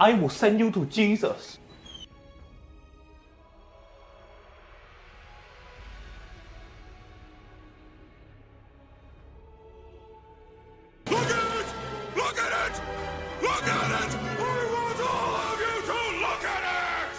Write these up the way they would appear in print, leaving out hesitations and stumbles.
I will send you to Jesus. Look at it! Look at it! Look at it! I want all of you to look at it!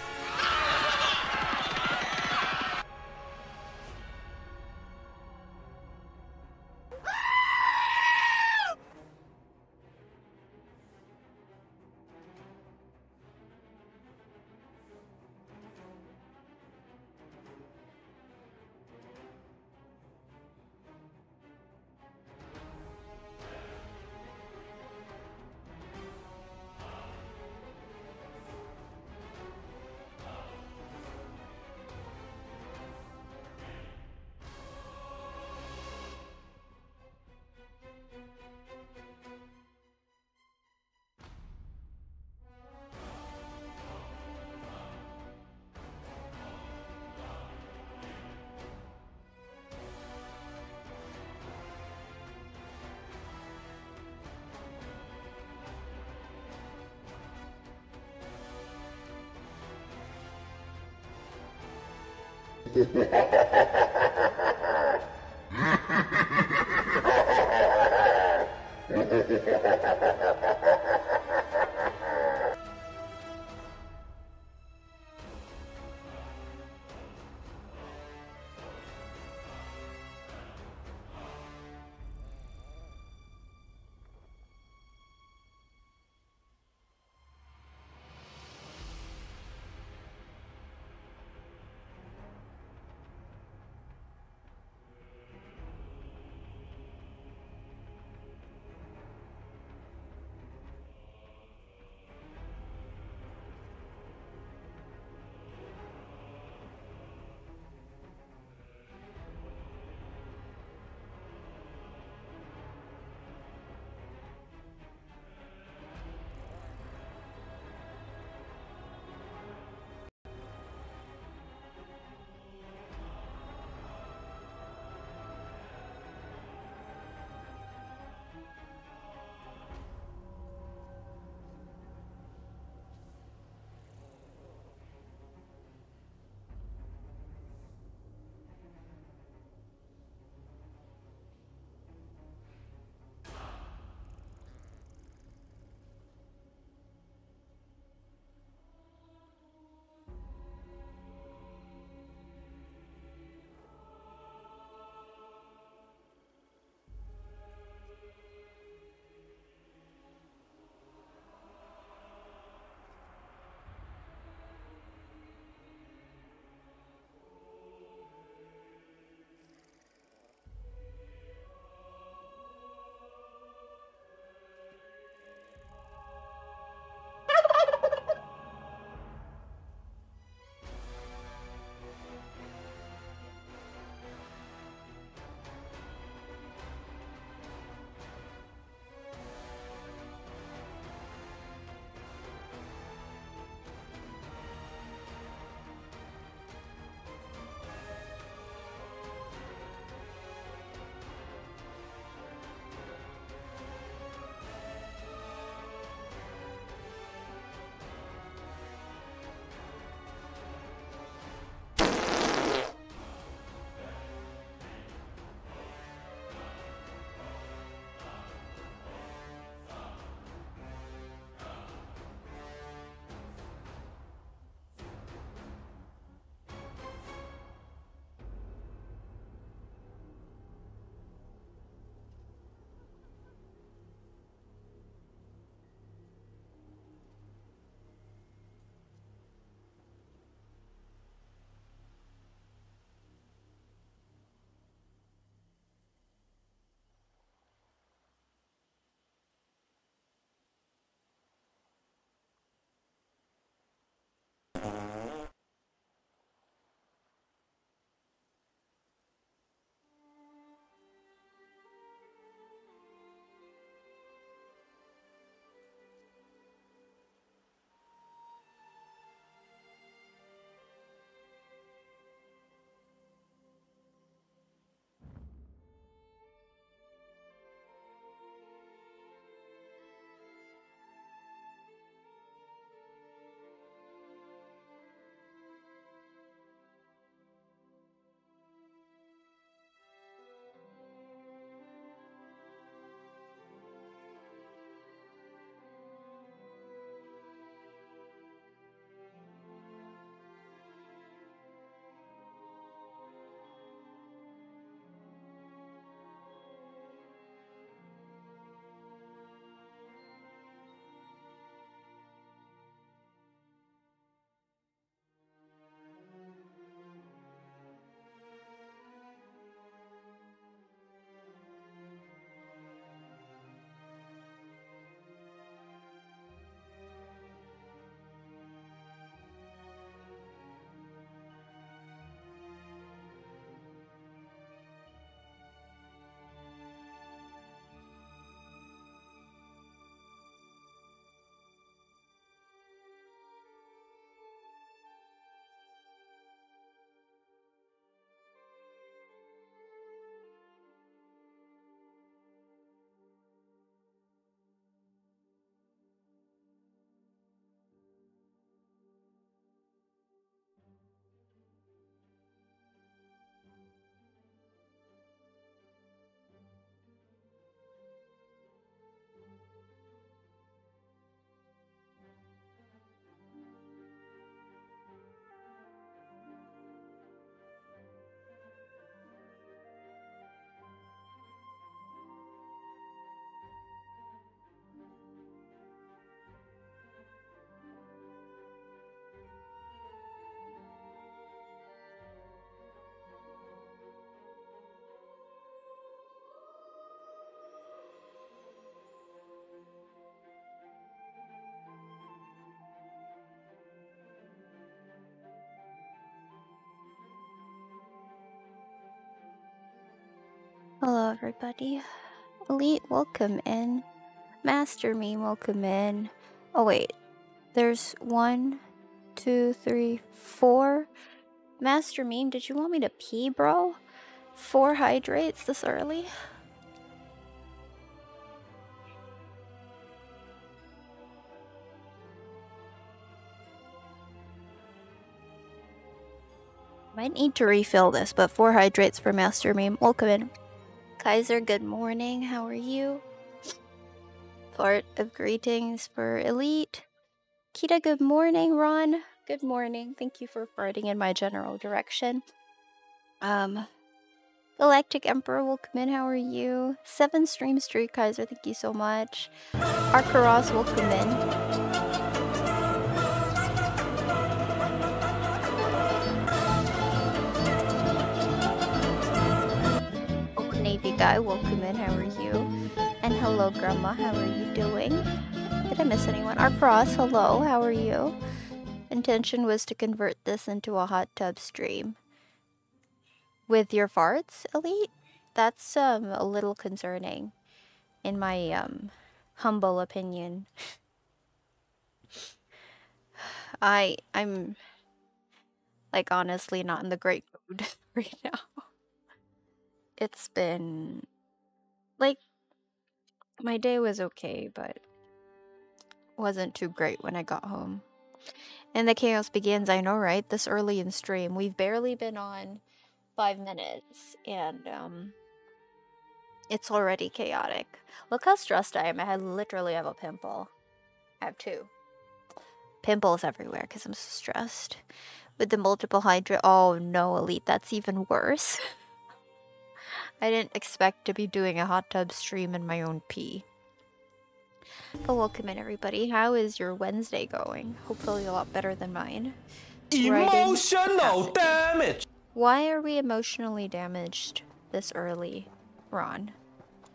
everybody. Elite, welcome in. Master Meme, welcome in. Oh wait, there's 1, 2, 3, 4. Master Meme, did you want me to pee, bro? 4 hydrates this early? Might need to refill this, but 4 hydrates for Master Meme. Welcome in. Kaiser, good morning. How are you? Part of greetings for Elite. Kita, good morning. Ron, good morning. Thank you for farting in my general direction. Galactic Emperor, welcome in. How are you? 7 stream streak, Kaiser. Thank you so much. Arkaros, welcome in. Navy guy, welcome in. How are you? And hello, Grandma. How are you doing? Did I miss anyone? Arcross, hello. How are you? Intention was to convert this into a hot tub stream. With your farts, Elite? That's a little concerning, in my humble opinion. I'm like honestly not in the great mood right now. It's been like my day was okay, but wasn't too great when I got home. And the chaos begins, I know, right? This early in stream. We've barely been on 5 minutes, and it's already chaotic. Look how stressed I am. I literally have a pimple. I have 2. Pimples everywhere because I'm so stressed. With the multiple hydra. Oh no, Elite, that's even worse. I didn't expect to be doing a hot tub stream in my own pee. But welcome in, everybody. How is your Wednesday going? Hopefully a lot better than mine. Emotional damage! Why are we emotionally damaged this early, Ron?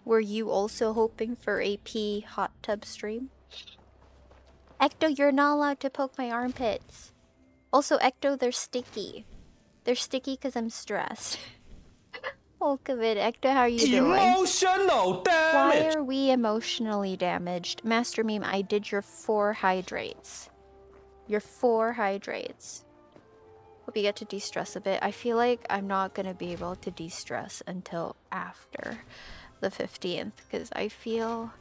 Were you also hoping for a pee hot tub stream? Ecto, you're not allowed to poke my armpits. Also, Ecto, they're sticky. They're sticky because I'm stressed. Welcome in, Ecto, how are you doing? Emotional damage! Why are we emotionally damaged? Master Meme, I did your 4 hydrates. Your 4 hydrates. Hope you get to de-stress a bit. I feel like I'm not going to be able to de-stress until after the 15th. Because I feel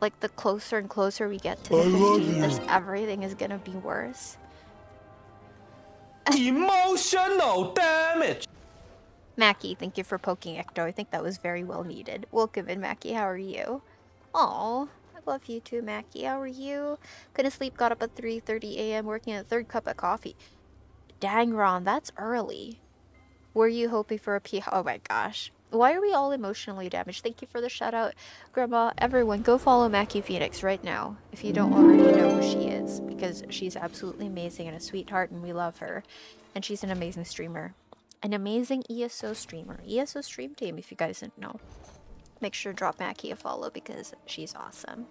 like the closer and closer we get to the 15th, everything is going to be worse. Emotional damage! Mackie, thank you for poking Ecto. I think that was very well needed. Welcome in, Mackie. How are you? Aw, I love you too, Mackie. How are you? Couldn't sleep, got up at 3:30 a.m. working at 3rd cup of coffee. Dang, Ron, that's early. Were you hoping for a pee? Oh my gosh. Why are we all emotionally damaged? Thank you for the shout out, Grandma. Everyone, go follow Mackie Phoenix right now if you don't already know who she is, because she's absolutely amazing and a sweetheart and we love her. And she's an amazing streamer. An amazing ESO streamer. ESO stream team, if you guys didn't know. Make sure to drop Mackie a follow because she's awesome.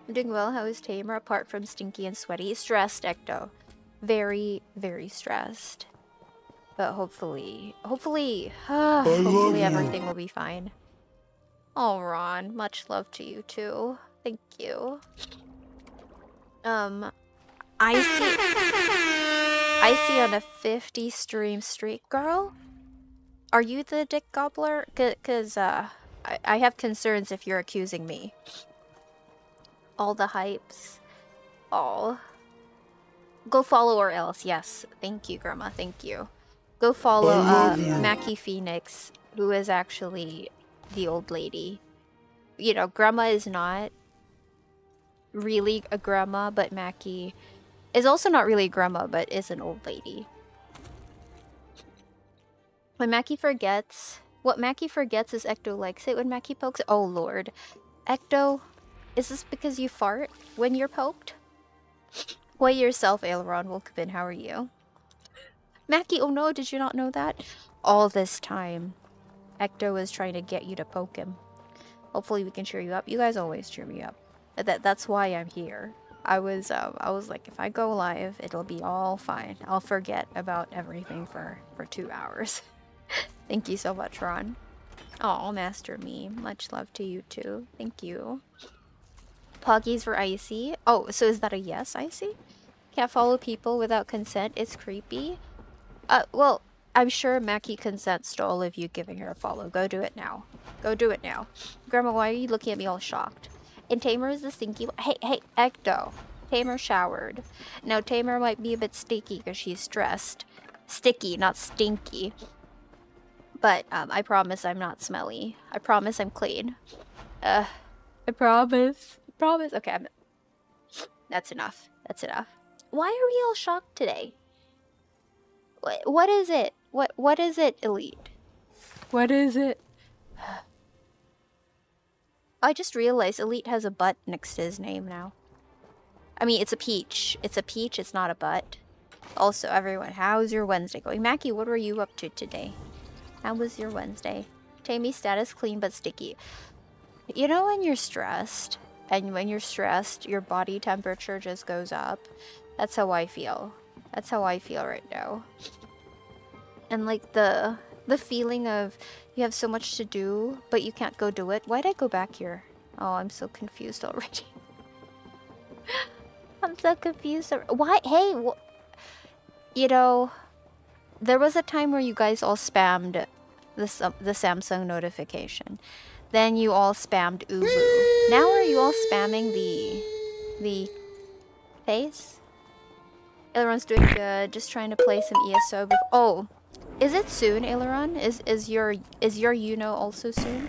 I'm doing well. How is Tamer? Apart from stinky and sweaty. Stressed, Ecto. Very, very stressed. But hopefully everything will be fine. Oh, Ron. Much love to you too. Thank you. I see on a 50 stream streak. Girl, are you the dick gobbler? Cause I have concerns if you're accusing me. All the hypes. Oh. Go follow or else. Yes. Thank you, Grandma. Thank you. Go follow Mackie Phoenix, who is actually the old lady. You know, Grandma is not really a grandma, but Mackie is also not really a grandma, but is an old lady. When Mackie forgets... What Mackie forgets is Ecto likes it when Mackie pokes. Oh, Lord. Ecto, is this because you fart when you're poked? Wait yourself, Aileron. Welcome in. How are you? Mackie, oh no, did you not know that? All this time, Ecto was trying to get you to poke him. Hopefully we can cheer you up. You guys always cheer me up. That's why I'm here. I was like, if I go live, it'll be all fine. I'll forget about everything for 2 hours. Thank you so much, Ron. Oh, Master Meme. Much love to you too. Thank you. Poggies for Icy. Oh, so is that a yes, Icy? Can't follow people without consent. It's creepy. Well, I'm sure Mackie consents to all of you giving her a follow. Go do it now. Go do it now. Grandma, why are you looking at me all shocked? And Tamer is the stinky one. Hey, Ecto. Tamer showered. Now, Tamer might be a bit sticky because she's stressed. Sticky, not stinky. But, I promise I'm not smelly. I promise I'm clean. I promise. I promise. Okay, that's enough. That's enough. Why are we all shocked today? What is it? What is it, Elite? What is it? I just realized Elite has a butt next to his name now. I mean, it's a peach. It's a peach, it's not a butt. Also, everyone, how's your Wednesday going? Mackie, what were you up to today? How was your Wednesday? Tammy, status clean but sticky. You know when you're stressed, and when you're stressed, your body temperature just goes up? That's how I feel. That's how I feel right now. And like the feeling of you have so much to do, but you can't go do it. Why'd I go back here? Oh, I'm so confused already. I'm so confused. Why? Hey, you know, there was a time where you guys all spammed the Samsung notification. Then you all spammed Ubu. Now are you all spamming the face? Aileron's doing good. Just trying to play some ESO. Oh, is it soon, Aileron? Is your Uno also soon?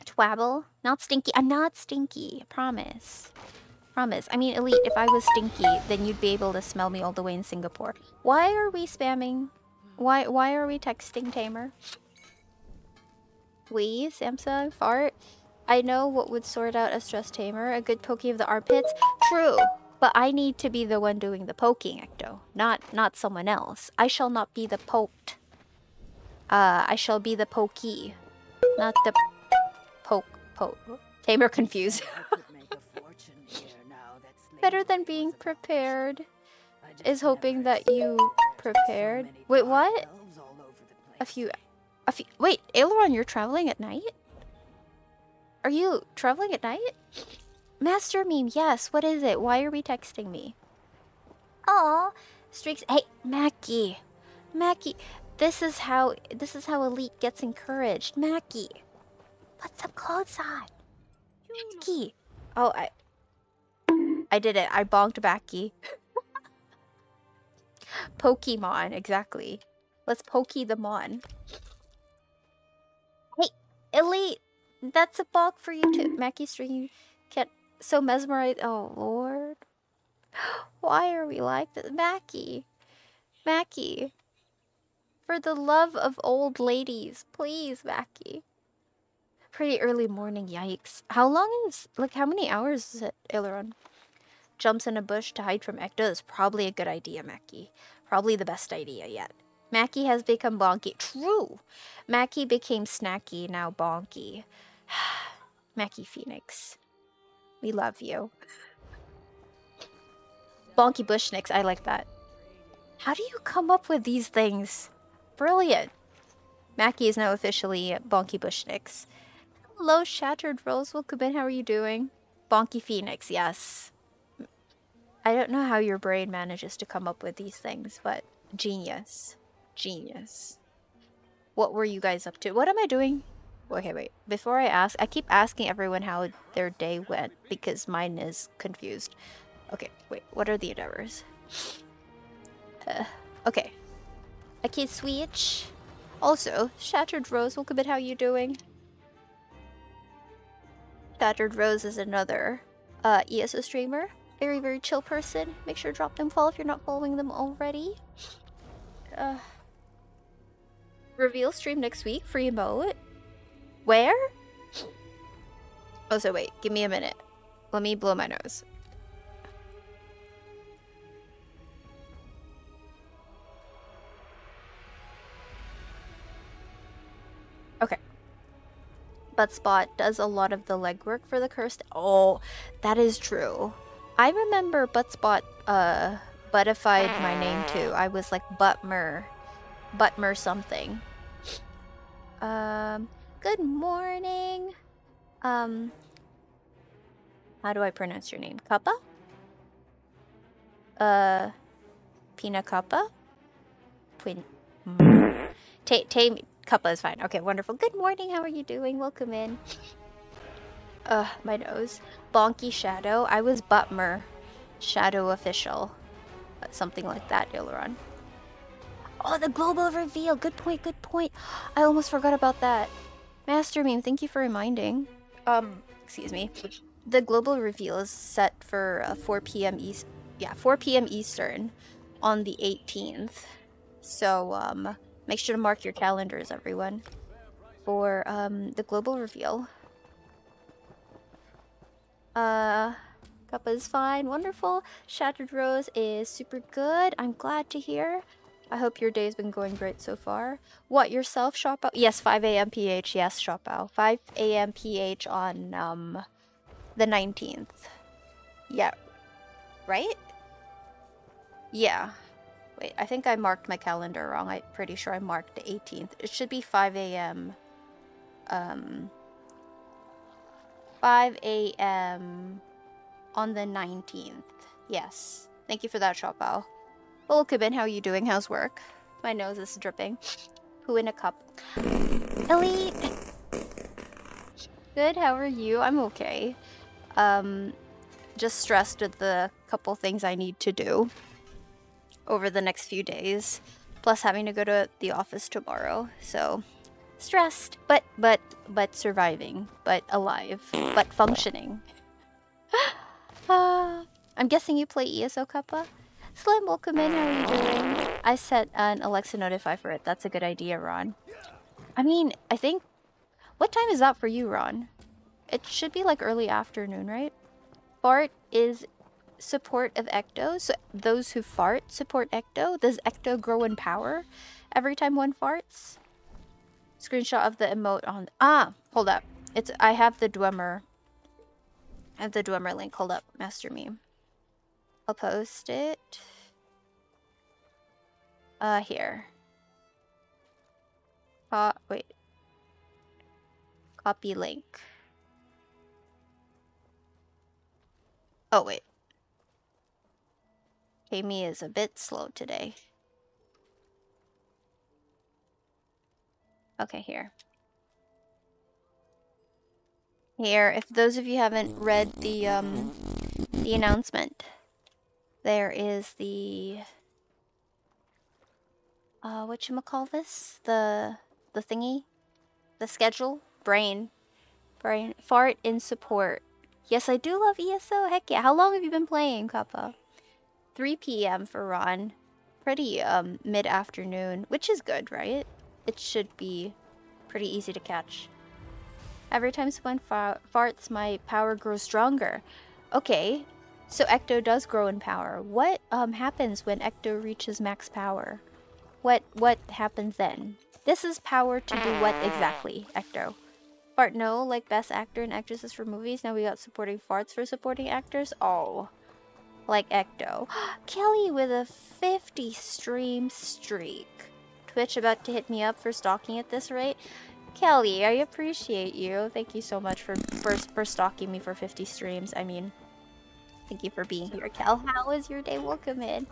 Twabble, not stinky. I'm not stinky. I promise. Promise. I mean, Elite, if I was stinky, then you'd be able to smell me all the way in Singapore. Why are we spamming? Why are we texting Tamer? We, Samsung, fart. I know what would sort out a stressed Tamer. A good poking of the armpits. True. But I need to be the one doing the poking, Ecto. Not someone else. I shall not be the poked. I shall be the pokey. Not the poke. Tamer confused. Better than being prepared is hoping that you prepared. Wait, what? A few. Wait, Aileron, you're traveling at night? Are you traveling at night? Master Meme, yes. What is it? Why are we texting me? Aw, streaks. Hey, Mackie. This is how Elite gets encouraged. Mackie, put some clothes on. Mackie. Oh, I did it. I bonked Mackie. Pokemon, exactly. Let's pokey them on. Hey, Elite. That's a bonk for you too. Mackie string, can't so mesmerized. Oh, Lord. Why are we like this? Mackie. For the love of old ladies. Please, Mackie. Pretty early morning, yikes. How many hours is it, Aileron? Jumps in a bush to hide from Ecto is probably a good idea, Mackie. Probably the best idea yet. Mackie has become bonky. True! Mackie became snacky, now bonky. Mackie Phoenix. We love you. Bonky Bushnicks, I like that. How do you come up with these things? Brilliant. Mackie is now officially Bonky Bushnicks. Hello, Shattered Rose. Welcome in. How are you doing? Bonky Phoenix, yes. I don't know how your brain manages to come up with these things, but genius. Genius. What were you guys up to? What am I doing? Okay, wait. Before I ask, I keep asking everyone how their day went because mine is confused. Okay, wait. What are the endeavors? Okay. I can switch. Also, Shattered Rose, welcome in. How you doing? Shattered Rose is another ESO streamer. Very, very chill person. Make sure to drop them follow if you're not following them already. Reveal stream next week. Free emote. Where? Oh, so wait. Give me a minute. Let me blow my nose. Okay. Buttspot does a lot of the legwork for the cursed. Oh, that is true. I remember Buttspot buttified my name too. I was like Buttmer something. Good morning. How do I pronounce your name? Kappa? Pina Kappa? Twin. Kappa is fine. Okay, wonderful. Good morning. How are you doing? Welcome in. My nose. Bonky Shadow. I was Butmer. Shadow official. Something like that, Aileron. Oh, the global reveal. Good point, good point. I almost forgot about that. Master Meme, thank you for reminding. Excuse me. The global reveal is set for 4 p.m. East. Yeah, 4 p.m. Eastern on the 18th. So, make sure to mark your calendars, everyone, for the global reveal. Kappa is fine, wonderful. Shattered Rose is super good. I'm glad to hear. I hope your day's been going great so far. What, yourself, Shopao? Yes, 5 a.m. PH, yes, Shopao. 5 a.m. PH on, the 19th. Yeah. Right? Yeah. Wait, I think I marked my calendar wrong. I'm pretty sure I marked the 18th. It should be 5 a.m. 5 a.m. on the 19th. Yes. Thank you for that, Shopao. Hello, Kibin. How are you doing? How's work? My nose is dripping. Who in a cup? Elite! Good, how are you? I'm okay. Just stressed with the couple things I need to do over the next few days. Plus having to go to the office tomorrow. So, stressed, but surviving, but alive, but functioning. I'm guessing you play ESO Kappa? Slim, welcome in. How are you doing? I set an Alexa notify for it. That's a good idea, Ron. I mean, I think... What time is that for you, Ron? It should be like early afternoon, right? Fart is support of Ecto. So those who fart support Ecto. Does Ecto grow in power every time one farts? Screenshot of the emote on... Ah! Hold up. I have the Dwemer. I have the Dwemer link. Hold up. Master Meme. I'll post it. Here. Wait. Copy link. Oh, wait. Amy is a bit slow today. Okay, here. Here, if those of you haven't read the announcement, there is the whatchamacallthis? The thingy? The schedule? Brain. Fart in support. Yes, I do love ESO. Heck yeah. How long have you been playing, Kappa? 3 p.m. for Ron. Pretty mid-afternoon, which is good, right? It should be pretty easy to catch. Every time someone farts, my power grows stronger. Okay, so Ecto does grow in power. What happens when Ecto reaches max power? What happens then? This is power to do what exactly, Ecto? Fart no, like best actor and actresses for movies. Now we got supporting farts for supporting actors. Oh, like Ecto. Kelly with a 50 stream streak. Twitch about to hit me up for stalking at this rate. Kelly, I appreciate you. Thank you so much for stalking me for 50 streams. I mean, thank you for being here, Kel. How was your day? Welcome in.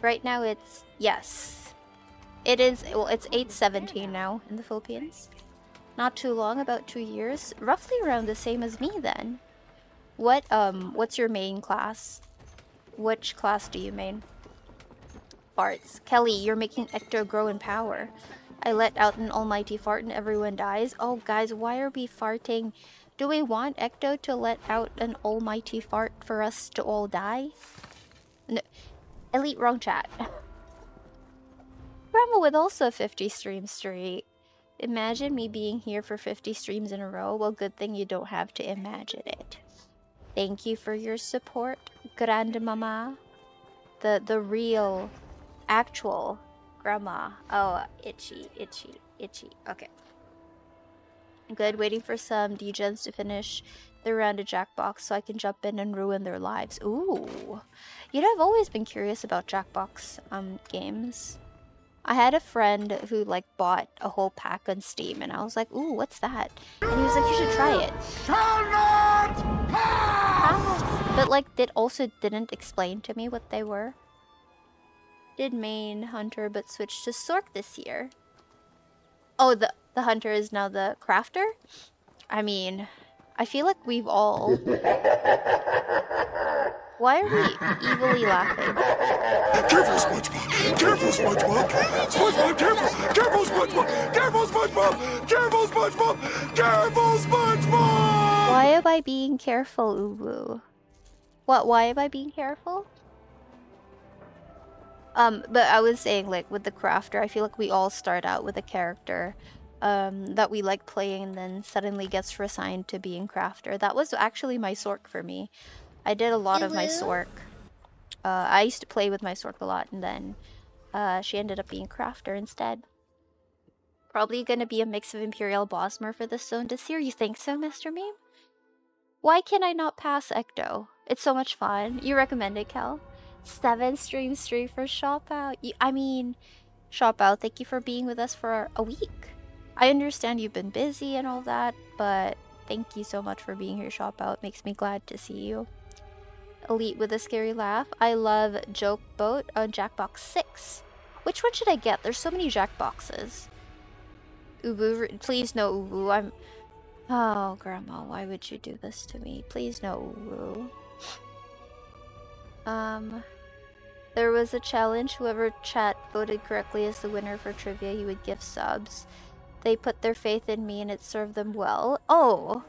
Right now it's, yes. It is, well, it's 8:17 now in the Philippines. Not too long, about 2 years. Roughly around the same as me then. What's your main class? Which class do you main? Farts. Kelly, you're making Ecto grow in power. I let out an almighty fart and everyone dies. Oh, guys, why are we farting? Do we want Ecto to let out an almighty fart for us to all die? No. Elite, wrong chat. Grandma with also 50 stream streak. Imagine me being here for 50 streams in a row. Well, good thing you don't have to imagine it. Thank you for your support, Grandmama. The real, actual grandma. Oh, itchy. Okay. Good, waiting for some degens to finish their round of Jackbox so I can jump in and ruin their lives. Ooh. You know, I've always been curious about Jackbox games. I had a friend who like bought a whole pack on Steam, and I was like, "Ooh, what's that?" And he was like, "You should try it." Shall not pass! But like, also didn't explain to me what they were. Did main hunter, but switched to Sork this year. Oh, the hunter is now the crafter? I mean, I feel like we've all... Why are we evilly laughing? Careful, SpongeBob! Careful, SpongeBob! SpongeBob, careful! Careful, SpongeBob! Careful, SpongeBob! Careful, SpongeBob! Careful, SpongeBob! Why am I being careful, Uwu? What? Why am I being careful? But I was saying, like, with the crafter, I feel like we all start out with a character that we like playing and then suddenly gets reassigned to being crafter. That was actually my Sork for me. I did a lot of my Sork. I used to play with my Sork a lot, and then she ended up being crafter instead. Probably gonna be a mix of Imperial Bosmer for this zone this year. You think so, Mr. Meme? Why can I not pass Ecto? It's so much fun. You recommend it, Kel? 7 streams straight for Shop Out. I mean, Shop Out, thank you for being with us for a week. I understand you've been busy and all that, but thank you so much for being here, Shop Out. Makes me glad to see you. Elite with a scary laugh. I love Joke Boat on Jackbox 6. Which one should I get? There's so many Jackboxes. Ubu, please no Ubu. I'm... Oh, Grandma, why would you do this to me? Please no Ubu. There was a challenge. Whoever chat voted correctly as the winner for trivia, he would give subs. They put their faith in me and it served them well. Oh!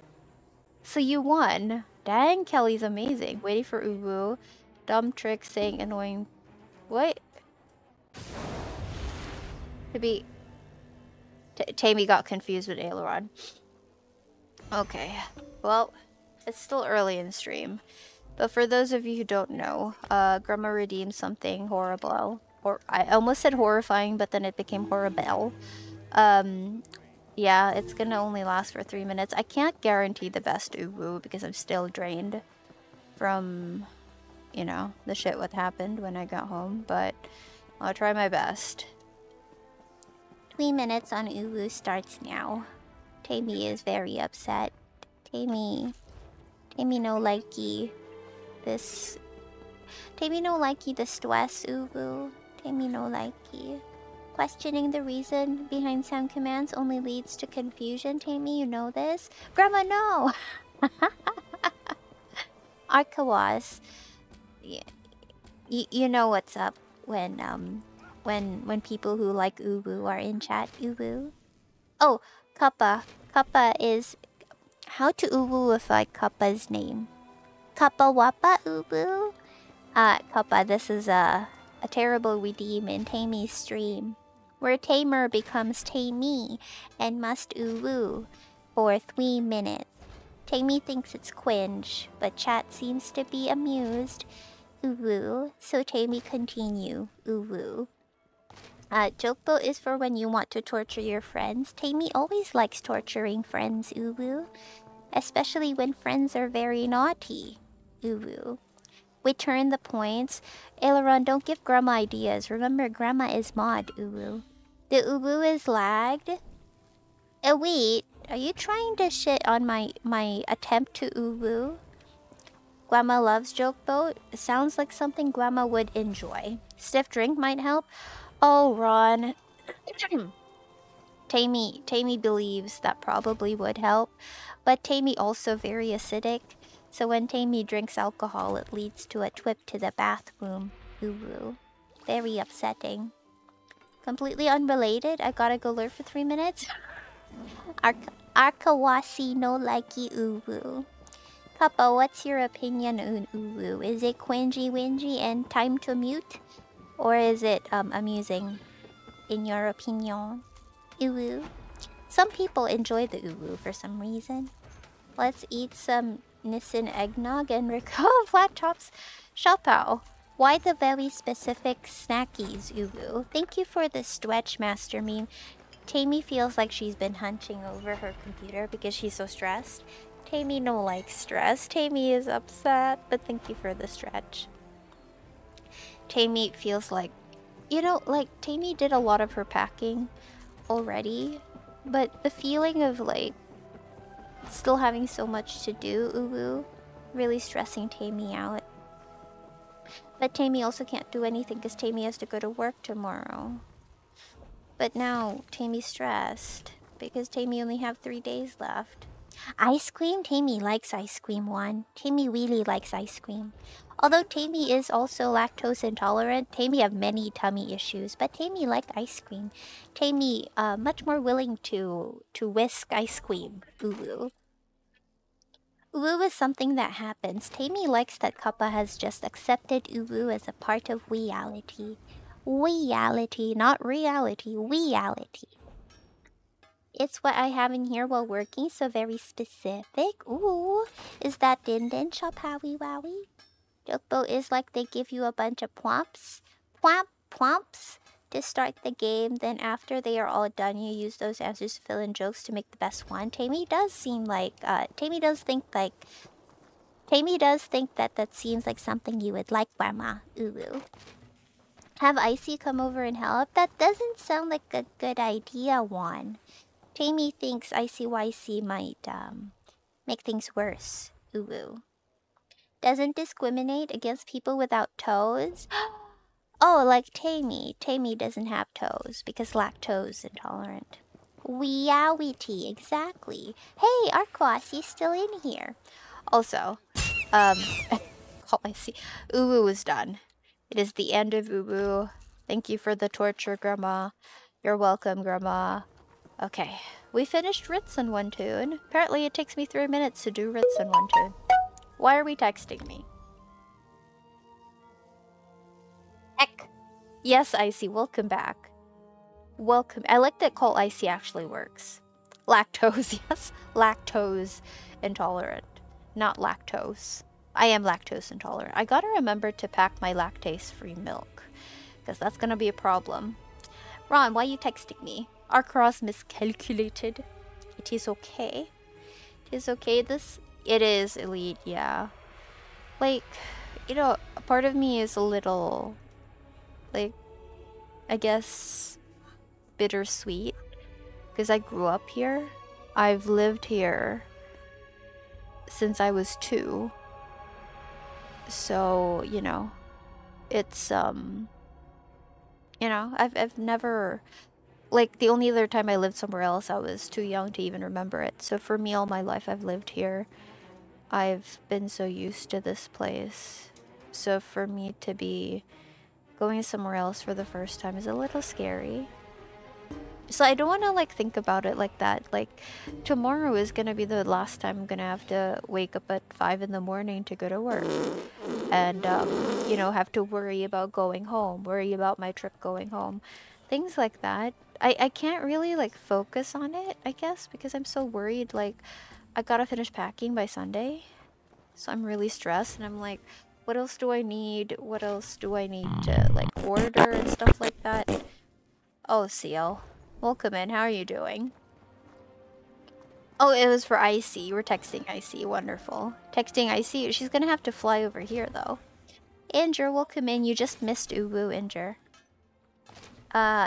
So you won. Dang, Kelly's amazing. Waiting for Ubu. Dumb trick saying annoying... What? To be... Tammy got confused with Aileron. Okay. Well, it's still early in stream. But for those of you who don't know, Grandma redeemed something horrible. Or I almost said horrifying, but then it became horrible. Yeah, it's gonna only last for 3 minutes. I can't guarantee the best Uwu because I'm still drained from, you know, the shit what happened when I got home. But I'll try my best. 3 minutes on Uwu starts now. Tammy is very upset. Tammy no likey. This... Tammy no likey the stress, Uwu. Tammy no likey. Questioning the reason behind sound commands only leads to confusion. Tammy, you know this? Grandma, no! Arkawas. Yeah, you know what's up when people who like Uwu are in chat, Uwu. Oh, Kappa. Kappa is... How to Uwu-ify Kappa's name? Kappa Wappa Uwu? Kappa, this is a terrible redeem in Tammy's stream, where Tamer becomes Tammy and must Uwu for 3 minutes. Tammy thinks it's cringe, but chat seems to be amused. Uwu, so Tammy continue. Uwu. Jokeboat is for when you want to torture your friends. Tammy always likes torturing friends, Uwu. Especially when friends are very naughty. Uwu. Return the points. Aileron, don't give Grandma ideas. Remember, Grandma is mod, Uwu. The Uwu is lagged? Wait, are you trying to shit on my attempt to Uwu? Grandma loves Jokeboat. It sounds like something Grandma would enjoy. Stiff drink might help. Oh, Ron. Tammy believes that probably would help, but Tammy also very acidic, so when Tammy drinks alcohol, it leads to a trip to the bathroom. Uwu. Very upsetting. Completely unrelated, I gotta go lurk for 3 minutes. Arkawasi no likey Uwu. Kappa, what's your opinion on Uwu? Is it cringy-wingy and time to mute? Or is it amusing, in your opinion? Uwu. Some people enjoy the Uwu for some reason. Let's eat some Nissan eggnog and recover flat tops. Shopao. Why the very specific snackies, Uwu? Thank you for the stretch, Master Meme. Tammy feels like she's been hunching over her computer because she's so stressed. Tammy no likes stress. Tammy is upset, but thank you for the stretch. Tammy feels like You know, like, Tammy did a lot of her packing already, but the feeling of, like, still having so much to do, Uwu, really stressing Tammy out. But Tammy also can't do anything because Tammy has to go to work tomorrow. But now, Tammy's stressed because Tammy only have 3 days left. Ice cream? Tammy likes ice cream, Juan. Tammy really likes ice cream. Although Tammy is also lactose intolerant, Tammy have many tummy issues, but Tammy like ice cream. Tammy much more willing to whisk ice cream. Uwu. Uwu is something that happens. Tammy likes that Kappa has just accepted Uwu as a part of reality. Reality, not reality. Reality. It's what I have in here while working, so very specific. Ooh, is that Din Din Shop Howie Wowie? Jokebo is like they give you a bunch of plumps, plumps to start the game. Then after they are all done, you use those answers to fill in jokes to make the best one. Tammy does seem like, Tammy does think that that seems like something you would like, Grandma. Ooh. Have Icy come over and help? That doesn't sound like a good idea, Juan. Tammy thinks ICYC might, make things worse. Ooh. Doesn't discriminate against people without toes? Oh, like Tammy. Tammy doesn't have toes because lactose intolerant. Weowity, exactly. Hey, Arquas, you still in here? Also, oh, I see. Uwu is done. It is the end of Uwu. Thank you for the torture, Grandma. You're welcome, Grandma. Okay, we finished Ritz in one tune. Apparently it takes me 3 minutes to do Ritz in one tune. Why are we texting me? Heck. Yes, Icy, welcome back. Welcome. I like that call Icy actually works. Lactose, yes. Lactose intolerant, not lactose. I am lactose intolerant. I gotta remember to pack my lactase-free milk, because that's gonna be a problem. Ron, why are you texting me? Our cross miscalculated. It is okay. It is okay. It is elite, yeah. Like, you know, a part of me is a little, like, I guess, bittersweet. Because I grew up here. I've lived here since I was 2. So, you know, it's, you know, I've never, like, the only other time I lived somewhere else, I was too young to even remember it. So for me, all my life I've lived here. I've been so used to this place. So for me to be going somewhere else for the first time is a little scary. So I don't want to, like, think about it like that. Like, tomorrow is gonna be the last time I'm gonna have to wake up at 5 in the morning to go to work. And, you know, have to worry about going home, worry about my trip going home. Things like that. I can't really, like, focus on it, I guess, because I'm so worried, like, I gotta finish packing by Sunday. So I'm really stressed, and I'm like, what else do I need? What else do I need to, like, order and stuff like that? Oh, Seal. Welcome in. How are you doing? Oh, it was for Icy. You were texting Icy. Wonderful. Texting Icy. She's gonna have to fly over here, though. Inger, welcome in. You just missed Uwu, Inger.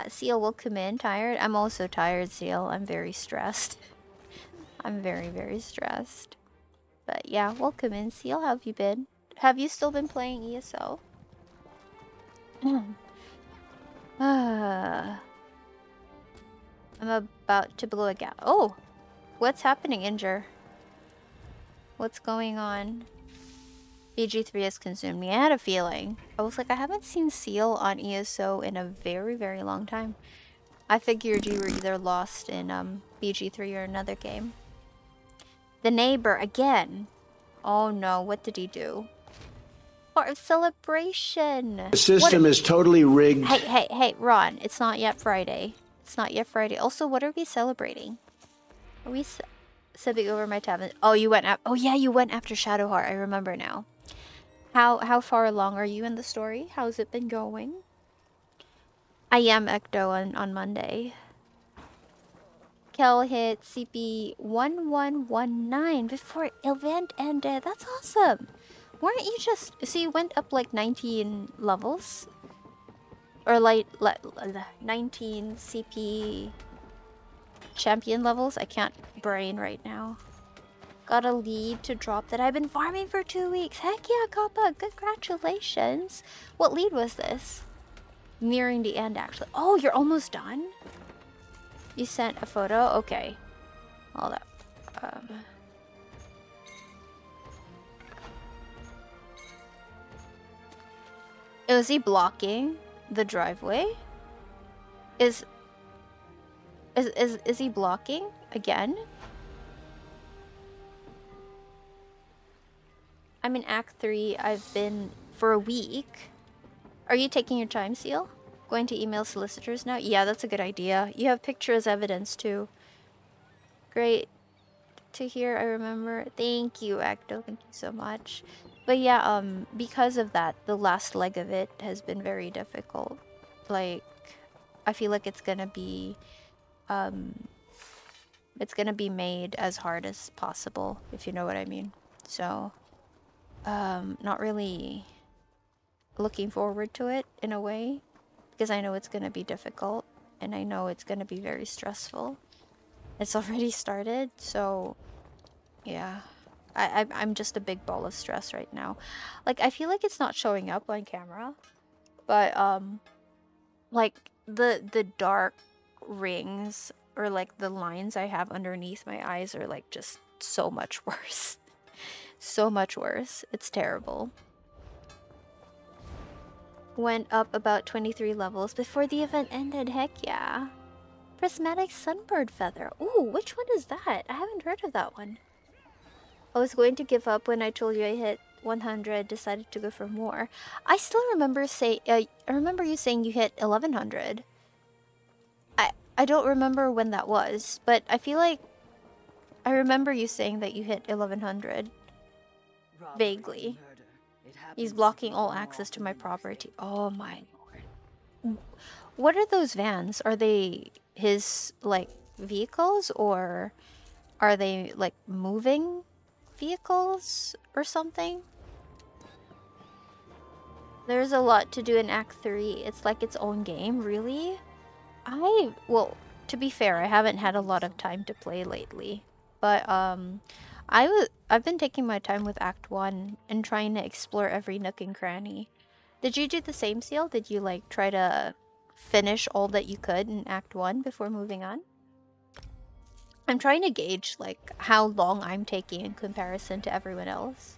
Seal, welcome in. Tired? I'm also tired, Seal. I'm very stressed. I'm very, very stressed. But yeah, welcome in, Seal. How have you been? Have you still been playing ESO? I'm about to blow a gap. Oh! What's happening, Inger? What's going on? BG3 has consumed me. I had a feeling. I was like, I haven't seen Seal on ESO in a very, very long time. I figured you were either lost in BG3 or another game. The neighbor, again. Oh no, what did he do? Part of celebration! The system is totally rigged. Hey, Ron, it's not yet Friday. It's not yet Friday. Also, what are we celebrating? Are we sipping over my tab? Oh, you went oh yeah, you went after Shadowheart. I remember now. How far along are you in the story? How's it been going? I am Ecto on Monday. Kel hit CP 1119 before event ended. That's awesome. Weren't you just... So you went up like 19 levels? or like 19 CP champion levels. I can't brain right now. Got a lead to drop that I've been farming for 2 weeks. Heck yeah, Kappa, congratulations. What lead was this? Nearing the end, actually. Oh, you're almost done? You sent a photo? Okay. Hold up. Was he blocking the driveway? Is he blocking again? I'm in Act 3. I've been for a week. Are you taking your time, Seal? Going to email solicitors now? Yeah, that's a good idea. You have picture as evidence too. Great to hear. I remember. Thank you, Acto. Thank you so much. But yeah, because of that, the last leg of it has been very difficult. Like, I feel like it's gonna be made as hard as possible, if you know what I mean. So, not really looking forward to it in a way, because I know it's gonna be difficult, and I know it's gonna be very stressful. It's already started, so yeah. I'm just a big ball of stress right now. Like, I feel like it's not showing up on camera, but like the dark rings or like the lines I have underneath my eyes are like just so much worse. So much worse. It's terrible. Went up about 23 levels before the event ended. Heck yeah. Prismatic Sunbird Feather. Ooh, which one is that? I haven't heard of that one. I was going to give up when I told you I hit 100, decided to go for more. I still remember I remember you saying you hit 1100. I don't remember when that was, but I feel like I remember you saying that you hit 1100. Vaguely. He's blocking all access to my property. Oh my lord. What are those vans? Are they his, like, vehicles, or are they, like, moving vehicles or something? There's a lot to do in Act 3. It's like its own game, really? Well, to be fair, I haven't had a lot of time to play lately. But, I've been taking my time with Act 1 and trying to explore every nook and cranny. Did you do the same, Seal? Did you, like, try to finish all that you could in Act 1 before moving on? I'm trying to gauge, like, how long I'm taking in comparison to everyone else.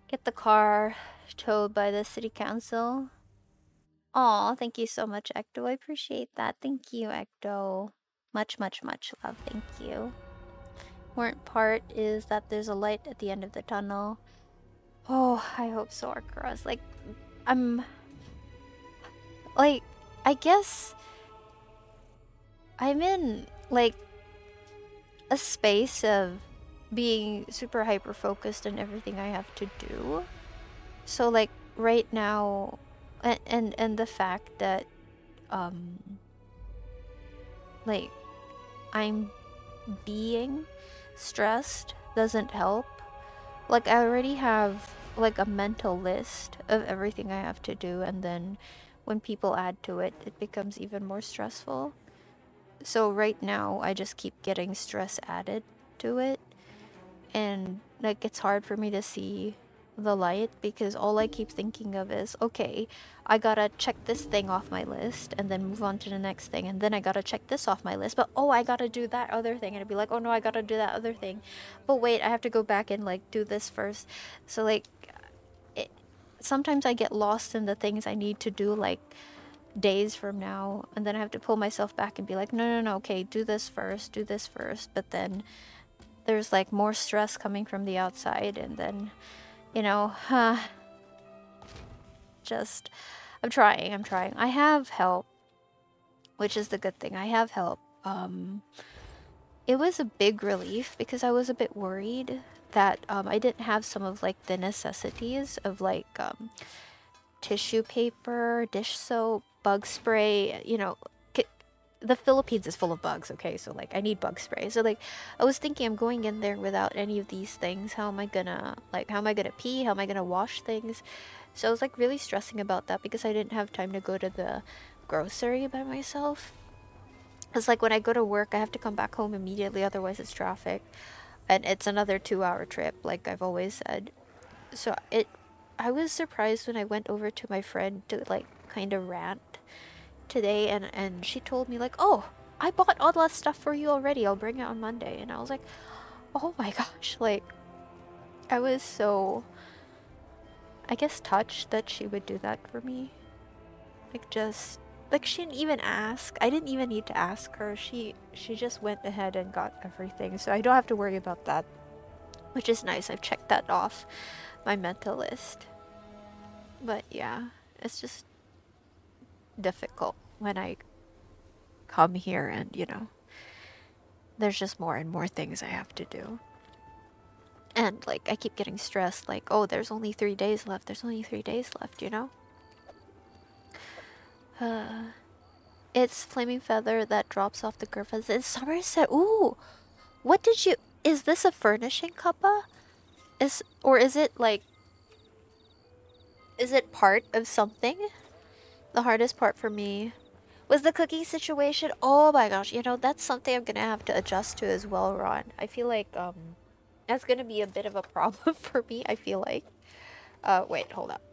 Get the car towed by the city council. Aw, thank you so much, Ecto. I appreciate that. Thank you, Ecto. Much, much, much love. Thank you. Important part is that there's a light at the end of the tunnel. Oh, I hope so, Arkuras. Like, I guess I'm in, like, a space of being super hyper focused on everything I have to do. So, like, right now, and the fact that like, I'm being stressed doesn't help. Like, I already have, like, a mental list of everything I have to do, and then when people add to it, it becomes even more stressful. So right now, I just keep getting stress added to it, and, like, it's hard for me to see the light, because all I keep thinking of is, okay, I gotta check this thing off my list and then move on to the next thing, and then I gotta check this off my list, but oh, I gotta do that other thing, and I'd be like, oh no, I gotta do that other thing, but wait, I have to go back and, like, do this first. So, like, sometimes I get lost in the things I need to do, like, days from now, and then I have to pull myself back and be like, no, okay, do this first, but then there's, like, more stress coming from the outside, and then, you know, just, I'm trying. I have help, which is the good thing. I have help. It was a big relief, because I was a bit worried that I didn't have some of, like, the necessities of, like, tissue paper, dish soap, bug spray, you know, the Philippines is full of bugs, okay? So like I need bug spray. So like I was thinking I'm going in there without any of these things. How am I gonna pee? How am I gonna wash things? So I was like really stressing about that because I didn't have time to go to the grocery by myself. It's like when I go to work, I have to come back home immediately, otherwise it's traffic. And it's another 2-hour trip, like I've always said. So I was surprised when I went over to my friend to like kind of rant today, and she told me like, oh, I bought all that stuff for you already, I'll bring it on Monday. And I was like, oh my gosh, like I was so, I guess, touched that she would do that for me. Like just like she didn't even ask. I didn't even need to ask her. She just went ahead and got everything, so I don't have to worry about that, which is nice. I've checked that off my mental list. But yeah, it's just difficult when I come here and, you know, there's just more and more things I have to do. And like I keep getting stressed, like, oh, there's only 3 days left. There's only 3 days left, you know? It's Flaming Feather that drops off the Griffins. And Somerset, ooh! What did you... Is this a furnishing cuppa? Or is it like... Is it part of something? The hardest part for me was the cooking situation. Oh my gosh, you know, that's something I'm gonna have to adjust to as well, Ron. I feel like, that's gonna be a bit of a problem for me, I feel like. Wait, hold up.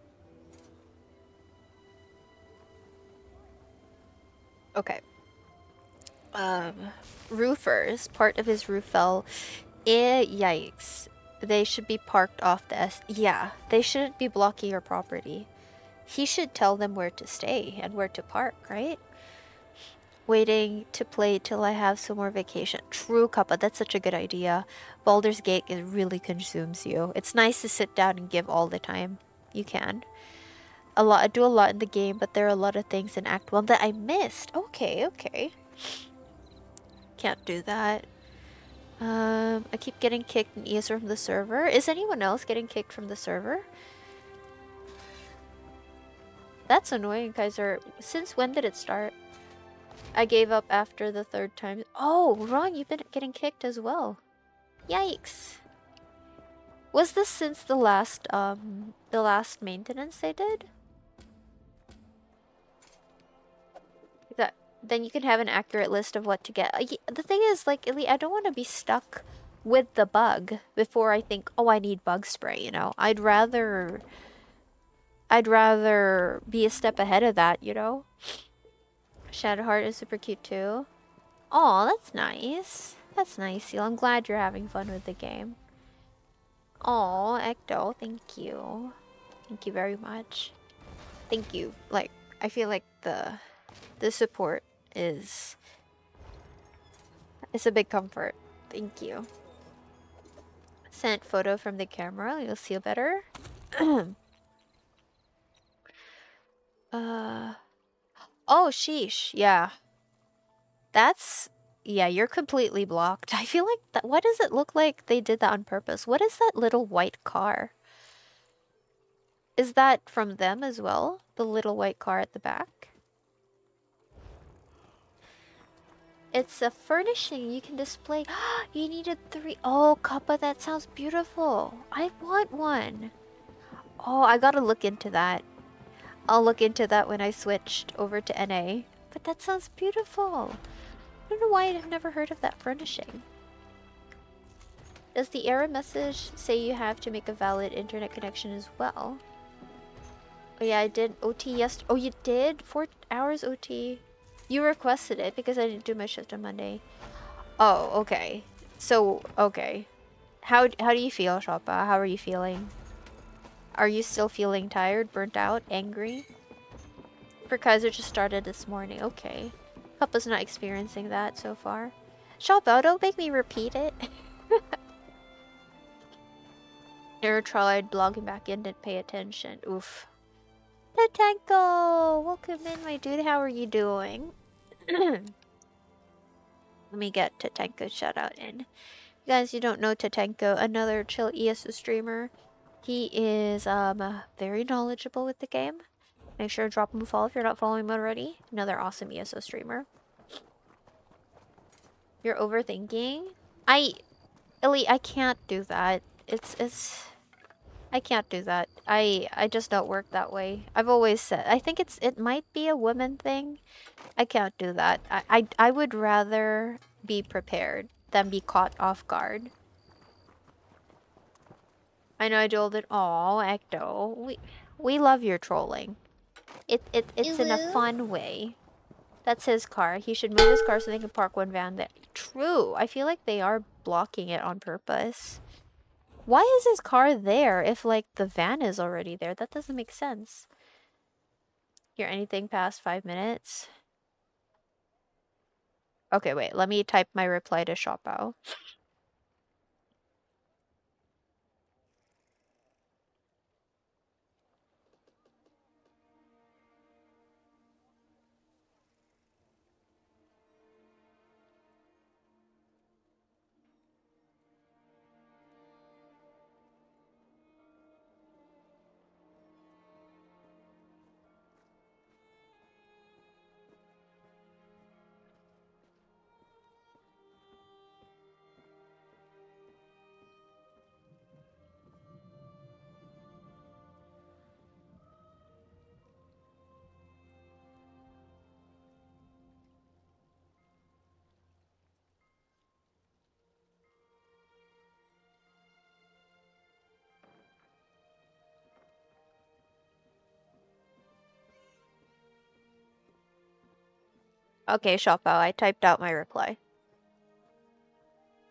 Okay. Roofers, part of his roof fell. Yikes. They should be parked off the yeah, they shouldn't be blocking your property. He should tell them where to stay and where to park, right? Waiting to play till I have some more vacation. True, Kappa, that's such a good idea. Baldur's Gate, it really consumes you. It's nice to sit down and give all the time you can. I do a lot in the game, but there are a lot of things in Act 1 that I missed. Okay, okay. Can't do that. I keep getting kicked in ES from the server. Is anyone else getting kicked from the server? That's annoying, Kaiser. Since when did it start? I gave up after the 3rd time. Oh, Ron, you've been getting kicked as well. Yikes. Was this since the last maintenance they did? Then you can have an accurate list of what to get. The thing is, like, I don't want to be stuck with the bug before I think, oh, I need bug spray, you know? I'd rather be a step ahead of that, you know? Shadowheart is super cute too. Oh, that's nice. That's nice, Seal. I'm glad you're having fun with the game. Oh, Ecto, thank you. Thank you very much. Thank you. Like, I feel like the support is a big comfort. Thank you. Sent photo from the camera. You'll see better. Oh, sheesh. Yeah. That's... Yeah, you're completely blocked. I feel like that... Why does it look like they did that on purpose? What is that little white car? Is that from them as well? The little white car at the back? It's a furnishing you can display. You needed 3. Oh, Kappa, that sounds beautiful. I want one. Oh, I gotta look into that. I'll look into that when I switched over to NA. But that sounds beautiful. I don't know why I've never heard of that furnishing. Does the error message say you have to make a valid internet connection as well? Oh yeah, I did OT yesterday. Oh, you did? 4 hours OT. You requested it because I didn't do my shift on Monday. Oh, okay. So, okay. How do you feel, Shoppa? How are you feeling? Are you still feeling tired, burnt out, angry? For Kaiser just started this morning. Okay. Papa's not experiencing that so far. Shoppa, don't make me repeat it. Never tried logging back in, didn't pay attention. Oof. Tatanko! Welcome in, my dude. How are you doing? Let me get Tatanko's shout out in. You guys, you don't know Tatanko, another chill ESO streamer. He is very knowledgeable with the game. Make sure to drop him a follow if you're not following him already. Another awesome ESO streamer. You're overthinking? Ellie, I can't do that. It's I can't do that. I just don't work that way. I've always said I think it might be a woman thing. I can't do that. I would rather be prepared than be caught off guard. I know I told it. Oh, Ecto. We love your trolling. It's in a fun way. That's his car. He should move his car so they can park one van there. True. I feel like they are blocking it on purpose. Why is his car there if, like, the van is already there? That doesn't make sense. Hear anything past 5 minutes? Okay, wait. Let me type my reply to Shopao. Okay, Shopao, I typed out my reply.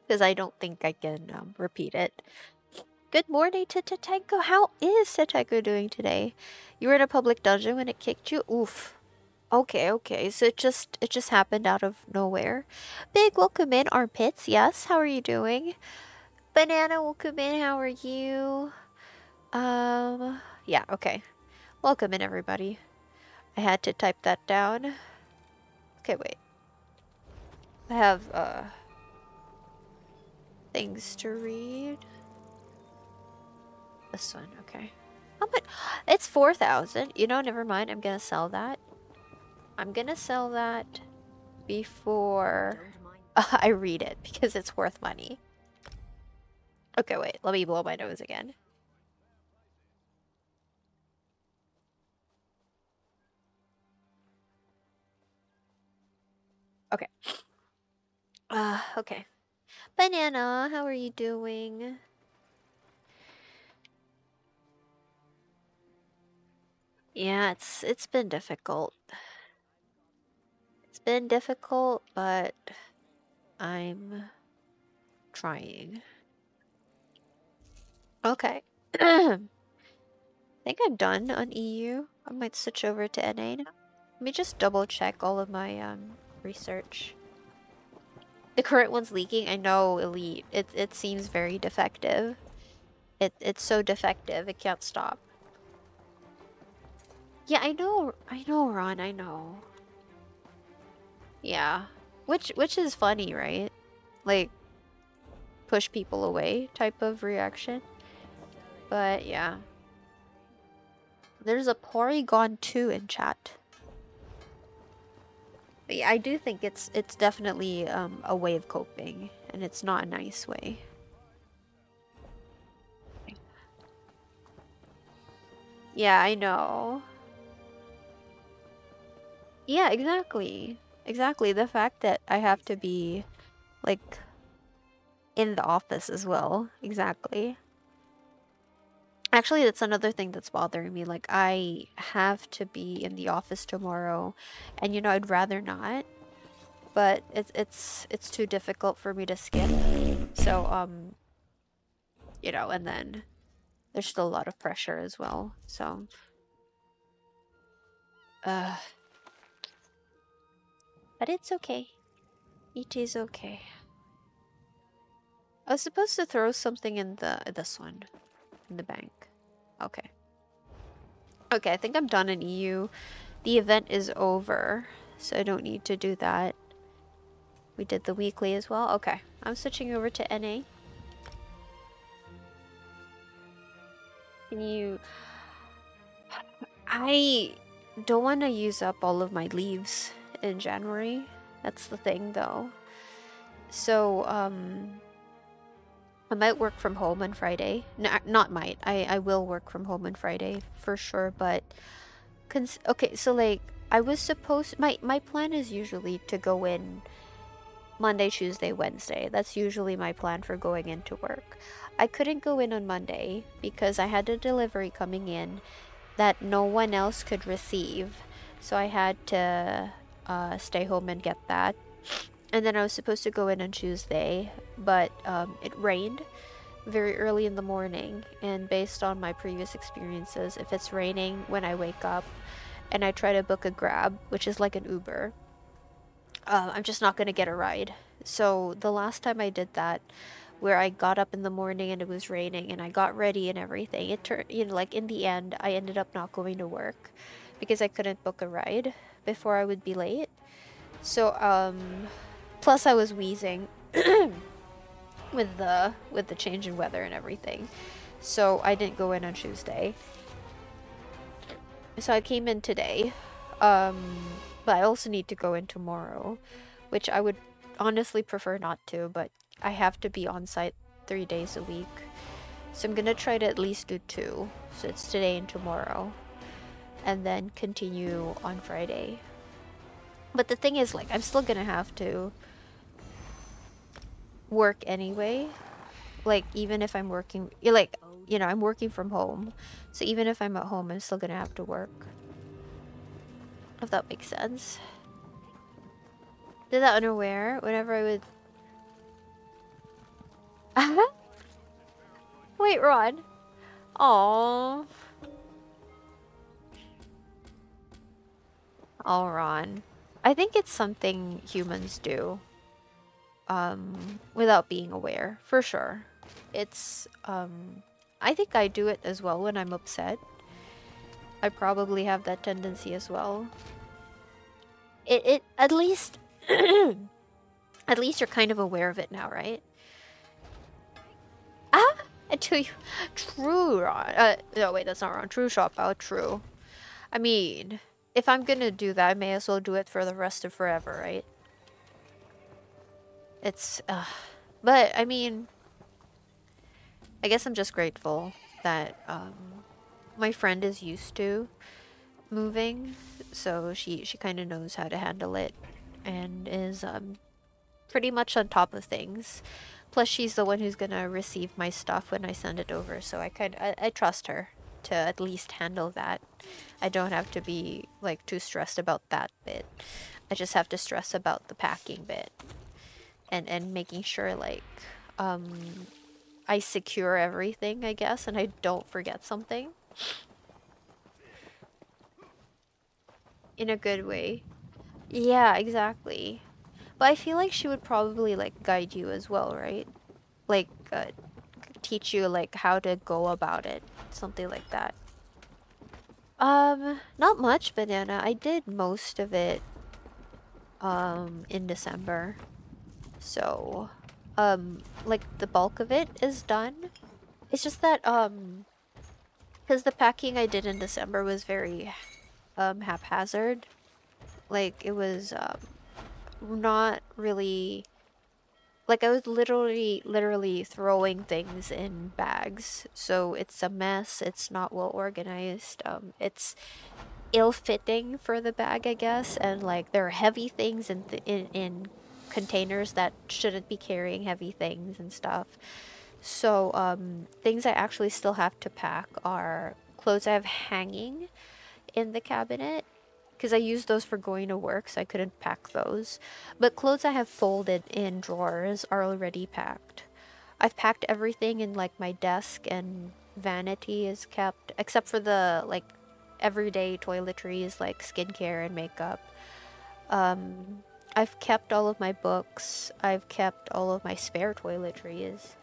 Because I don't think I can repeat it. Good morning to Tatenko. How is Tatenko doing today? You were in a public dungeon when it kicked you? Oof. Okay. So it just happened out of nowhere. Big welcome in, Armpits. Yes, how are you doing? Banana, welcome in. How are you? Yeah, okay. Welcome in, everybody. I had to type that down. Okay, wait. I have things to read. This one, okay. How much? It's 4,000. You know, never mind. I'm gonna sell that. I'm gonna sell that before I read it because it's worth money. Okay, wait. Let me blow my nose again. Okay. Okay. Banana, how are you doing? Yeah, it's been difficult. It's been difficult, but I'm trying. Okay. I think I'm done on EU. I might switch over to NA now. Let me just double check all of my research. The current one's leaking. I know, Elite. It seems very defective. It's so defective. It can't stop. Yeah, I know, Ron. I know. Yeah, which is funny, right? Like, push people away type of reaction. But yeah, there's a Porygon 2 in chat. But yeah, I do think it's definitely a way of coping, and it's not a nice way. Yeah, I know. Yeah, exactly. Exactly. The fact that I have to be, like, in the office as well. Exactly. Actually, that's another thing that's bothering me. Like, I have to be in the office tomorrow, and you know, I'd rather not. But it's too difficult for me to skip. So, you know, and then there's still a lot of pressure as well. So, but it's okay. It is okay. I was supposed to throw something in this one, in the bank. Okay. Okay, I think I'm done in EU. The event is over, so I don't need to do that. We did the weekly as well. Okay, I'm switching over to NA. Can you... I don't want to use up all of my leaves in January. That's the thing, though. So, I might work from home on Friday. No, not might. I will work from home on Friday for sure, but okay, so like I was supposed my plan is usually to go in Monday, Tuesday, Wednesday. That's usually my plan for going into work. I couldn't go in on Monday because I had a delivery coming in that no one else could receive. So I had to stay home and get that. And then I was supposed to go in on Tuesday, but it rained very early in the morning. And based on my previous experiences, if it's raining when I wake up and I try to book a Grab, which is like an Uber, I'm just not going to get a ride. So the last time I did that, where I got up in the morning and it was raining and I got ready and everything, it turned, like in the end, I ended up not going to work because I couldn't book a ride before I would be late. So, plus I was wheezing with the change in weather and everything. So I didn't go in on Tuesday. So I came in today. But I also need to go in tomorrow, which I would honestly prefer not to, but I have to be on site 3 days a week. So I'm gonna try to at least do 2. So it's today and tomorrow. And then continue on Friday. But the thing is, like, I'm still gonna have to work anyway. Like, even if I'm working, like, you know, I'm working from home. So even if I'm at home, I'm still gonna have to work. If that makes sense. Did that unaware whenever I would... Wait, Ron. Aww. Oh, Ron. I think it's something humans do. Without being aware, for sure. It's, I think I do it as well when I'm upset. I probably have that tendency as well. It at least at least you're kind of aware of it now, right? Ah, until you true Ron. No wait, that's not Ron. True shop out. True. I mean, if I'm gonna do that, I may as well do it for the rest of forever, right? It's but I mean, I guess I'm just grateful that my friend is used to moving, so she kind of knows how to handle it and is pretty much on top of things. Plus she's the one who's gonna receive my stuff when I send it over, so I trust her to at least handle that. I don't have to be like too stressed about that bit. I just have to stress about the packing bit and making sure like I secure everything, I guess, and I don't forget something. In a good way. Yeah, exactly. But I feel like she would probably like guide you as well, right? Like teach you like how to go about it, something like that. Not much, Banana. I did most of it in December. So, like the bulk of it is done. It's just that because the packing I did in December was very haphazard. Like it was not really, like I was literally throwing things in bags, so it's a mess. It's not well organized. It's ill-fitting for the bag, I guess, and like there are heavy things in containers that shouldn't be carrying heavy things and stuff. So things I actually still have to pack are clothes I have hanging in the cabinet, because I use those for going to work, so I couldn't pack those. But clothes I have folded in drawers are already packed. I've packed everything in like my desk, and vanity is kept, except for the like everyday toiletries like skincare and makeup. I've kept all of my books. I've kept all of my spare toiletries.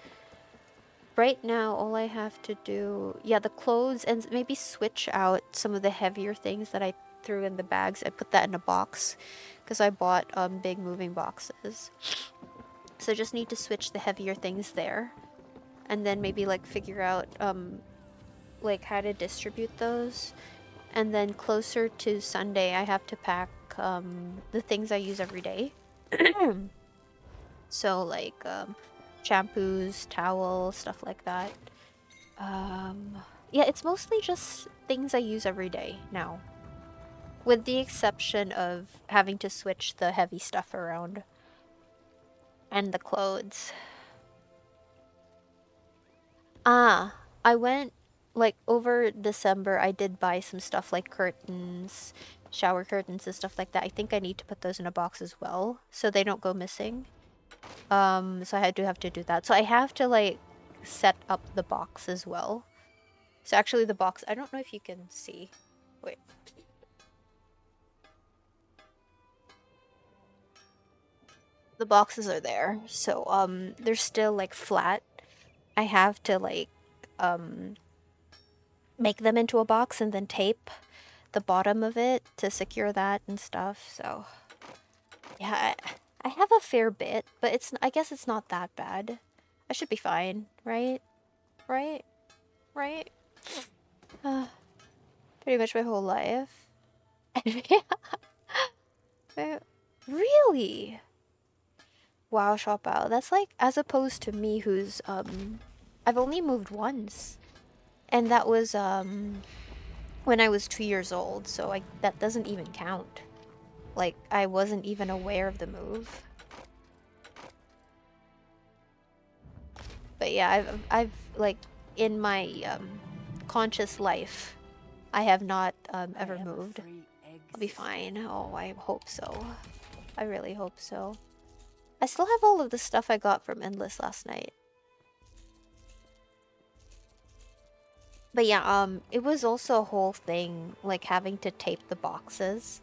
Right now, all I have to do, yeah, the clothes, and maybe switch out some of the heavier things that I threw in the bags. I put that in a box because I bought big moving boxes. So I just need to switch the heavier things there, and then maybe like figure out like how to distribute those. And then closer to Sunday, I have to pack the things I use every day. So like shampoos, towels, stuff like that. Yeah, it's mostly just things I use every day now. With the exception of having to switch the heavy stuff around. And the clothes. Ah, I went, like, over December, I did buy some stuff like curtains, shower curtains and stuff like that. I think I need to put those in a box as well, so they don't go missing. So I do have to do that. So I have to, like, set up the box as well. So actually the box, I don't know if you can see. Wait. The boxes are there. So, they're still, like, flat. I have to, like, make them into a box and then tape the bottom of it to secure that and stuff. So, yeah, I have a fair bit, but I guess it's not that bad. I should be fine, right? Right? Right? Pretty much my whole life. Really? Wow, shop out. That's like, as opposed to me who's, I've only moved once. And that was, when I was 2 years old, so that doesn't even count. Like, I wasn't even aware of the move. But yeah, I've like, in my, conscious life, I have not, ever moved. I'll be fine. Oh, I hope so. I really hope so. I still have all of the stuff I got from Endless last night. But yeah, it was also a whole thing, like, having to tape the boxes.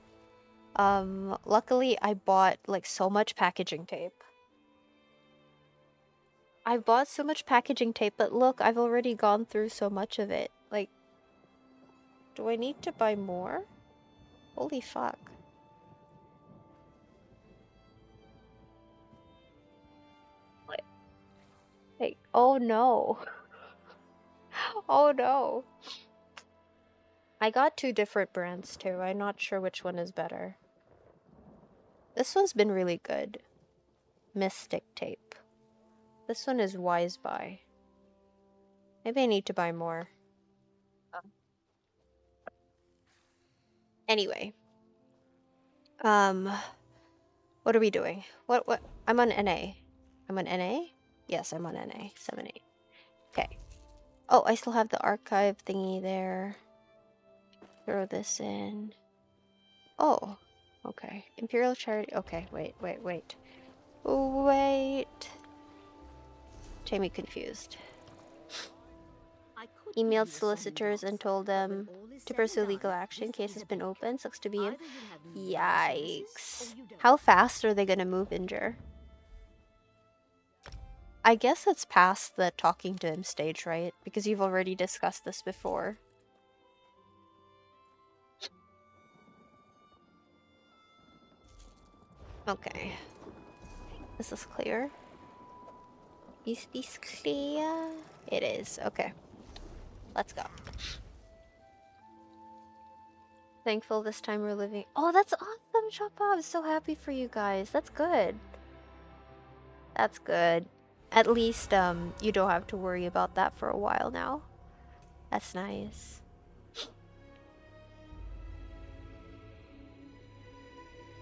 Luckily, I bought, like, so much packaging tape. I bought so much packaging tape, but look, I've already gone through so much of it. Like, do I need to buy more? Holy fuck. Like, oh no. Oh no. I got 2 different brands too. I'm not sure which one is better. This one's been really good. Mystic tape. This one is Wise Buy. Maybe I need to buy more. Anyway. What are we doing? What? I'm on NA. I'm on NA? Yes, I'm on NA. 7-8. Okay. Oh, I still have the archive thingy there. Throw this in. Oh, okay. Imperial Charity. Okay, wait. Wait. Jamie confused. Emailed solicitors and told them to pursue legal action. Case has been opened. Sucks to be you. Yikes. How fast are they gonna move Inger? I guess it's past the talking to him stage, right? Because you've already discussed this before. Okay. Is this clear? Is this clear? It is. Okay. Let's go. Thankful this time we're living. Oh, that's awesome, Choppa. I'm so happy for you guys. That's good. That's good. At least, you don't have to worry about that for a while now. That's nice.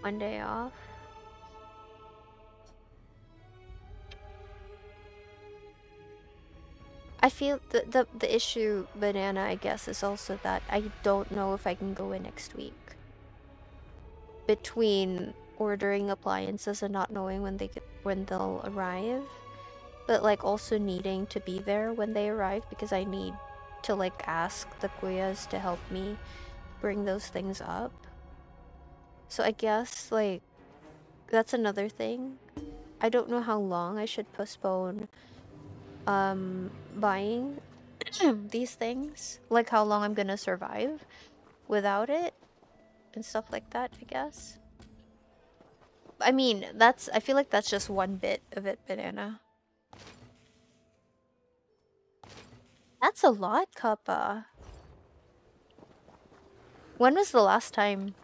One day off. I feel the issue, Banana, I guess, is also that I don't know if I can go in next week. Between ordering appliances and not knowing when they'll arrive, but like also needing to be there when they arrive because I need to like ask the Kuyas to help me bring those things up. So I guess like that's another thing. I don't know how long I should postpone buying these things, like how long I'm gonna survive without it and stuff like that, I guess. I mean, I feel like that's just one bit of it, Banana. That's a lot, Kappa. When was the last time,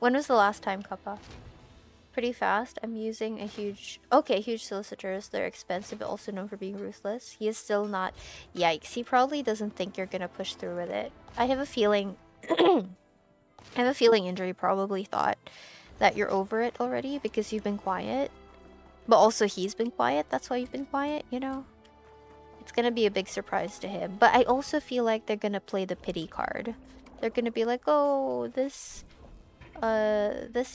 Kappa? Pretty fast. I'm using a huge... Okay, huge solicitors. They're expensive, but also known for being ruthless. He is still not... Yikes. He probably doesn't think you're gonna push through with it. I have a feeling... I have a feeling Injury probably thought that you're over it already because you've been quiet. But also he's been quiet. That's why you've been quiet, you know? It's gonna be a big surprise to him. But I also feel like they're gonna play the pity card. They're gonna be like, oh, this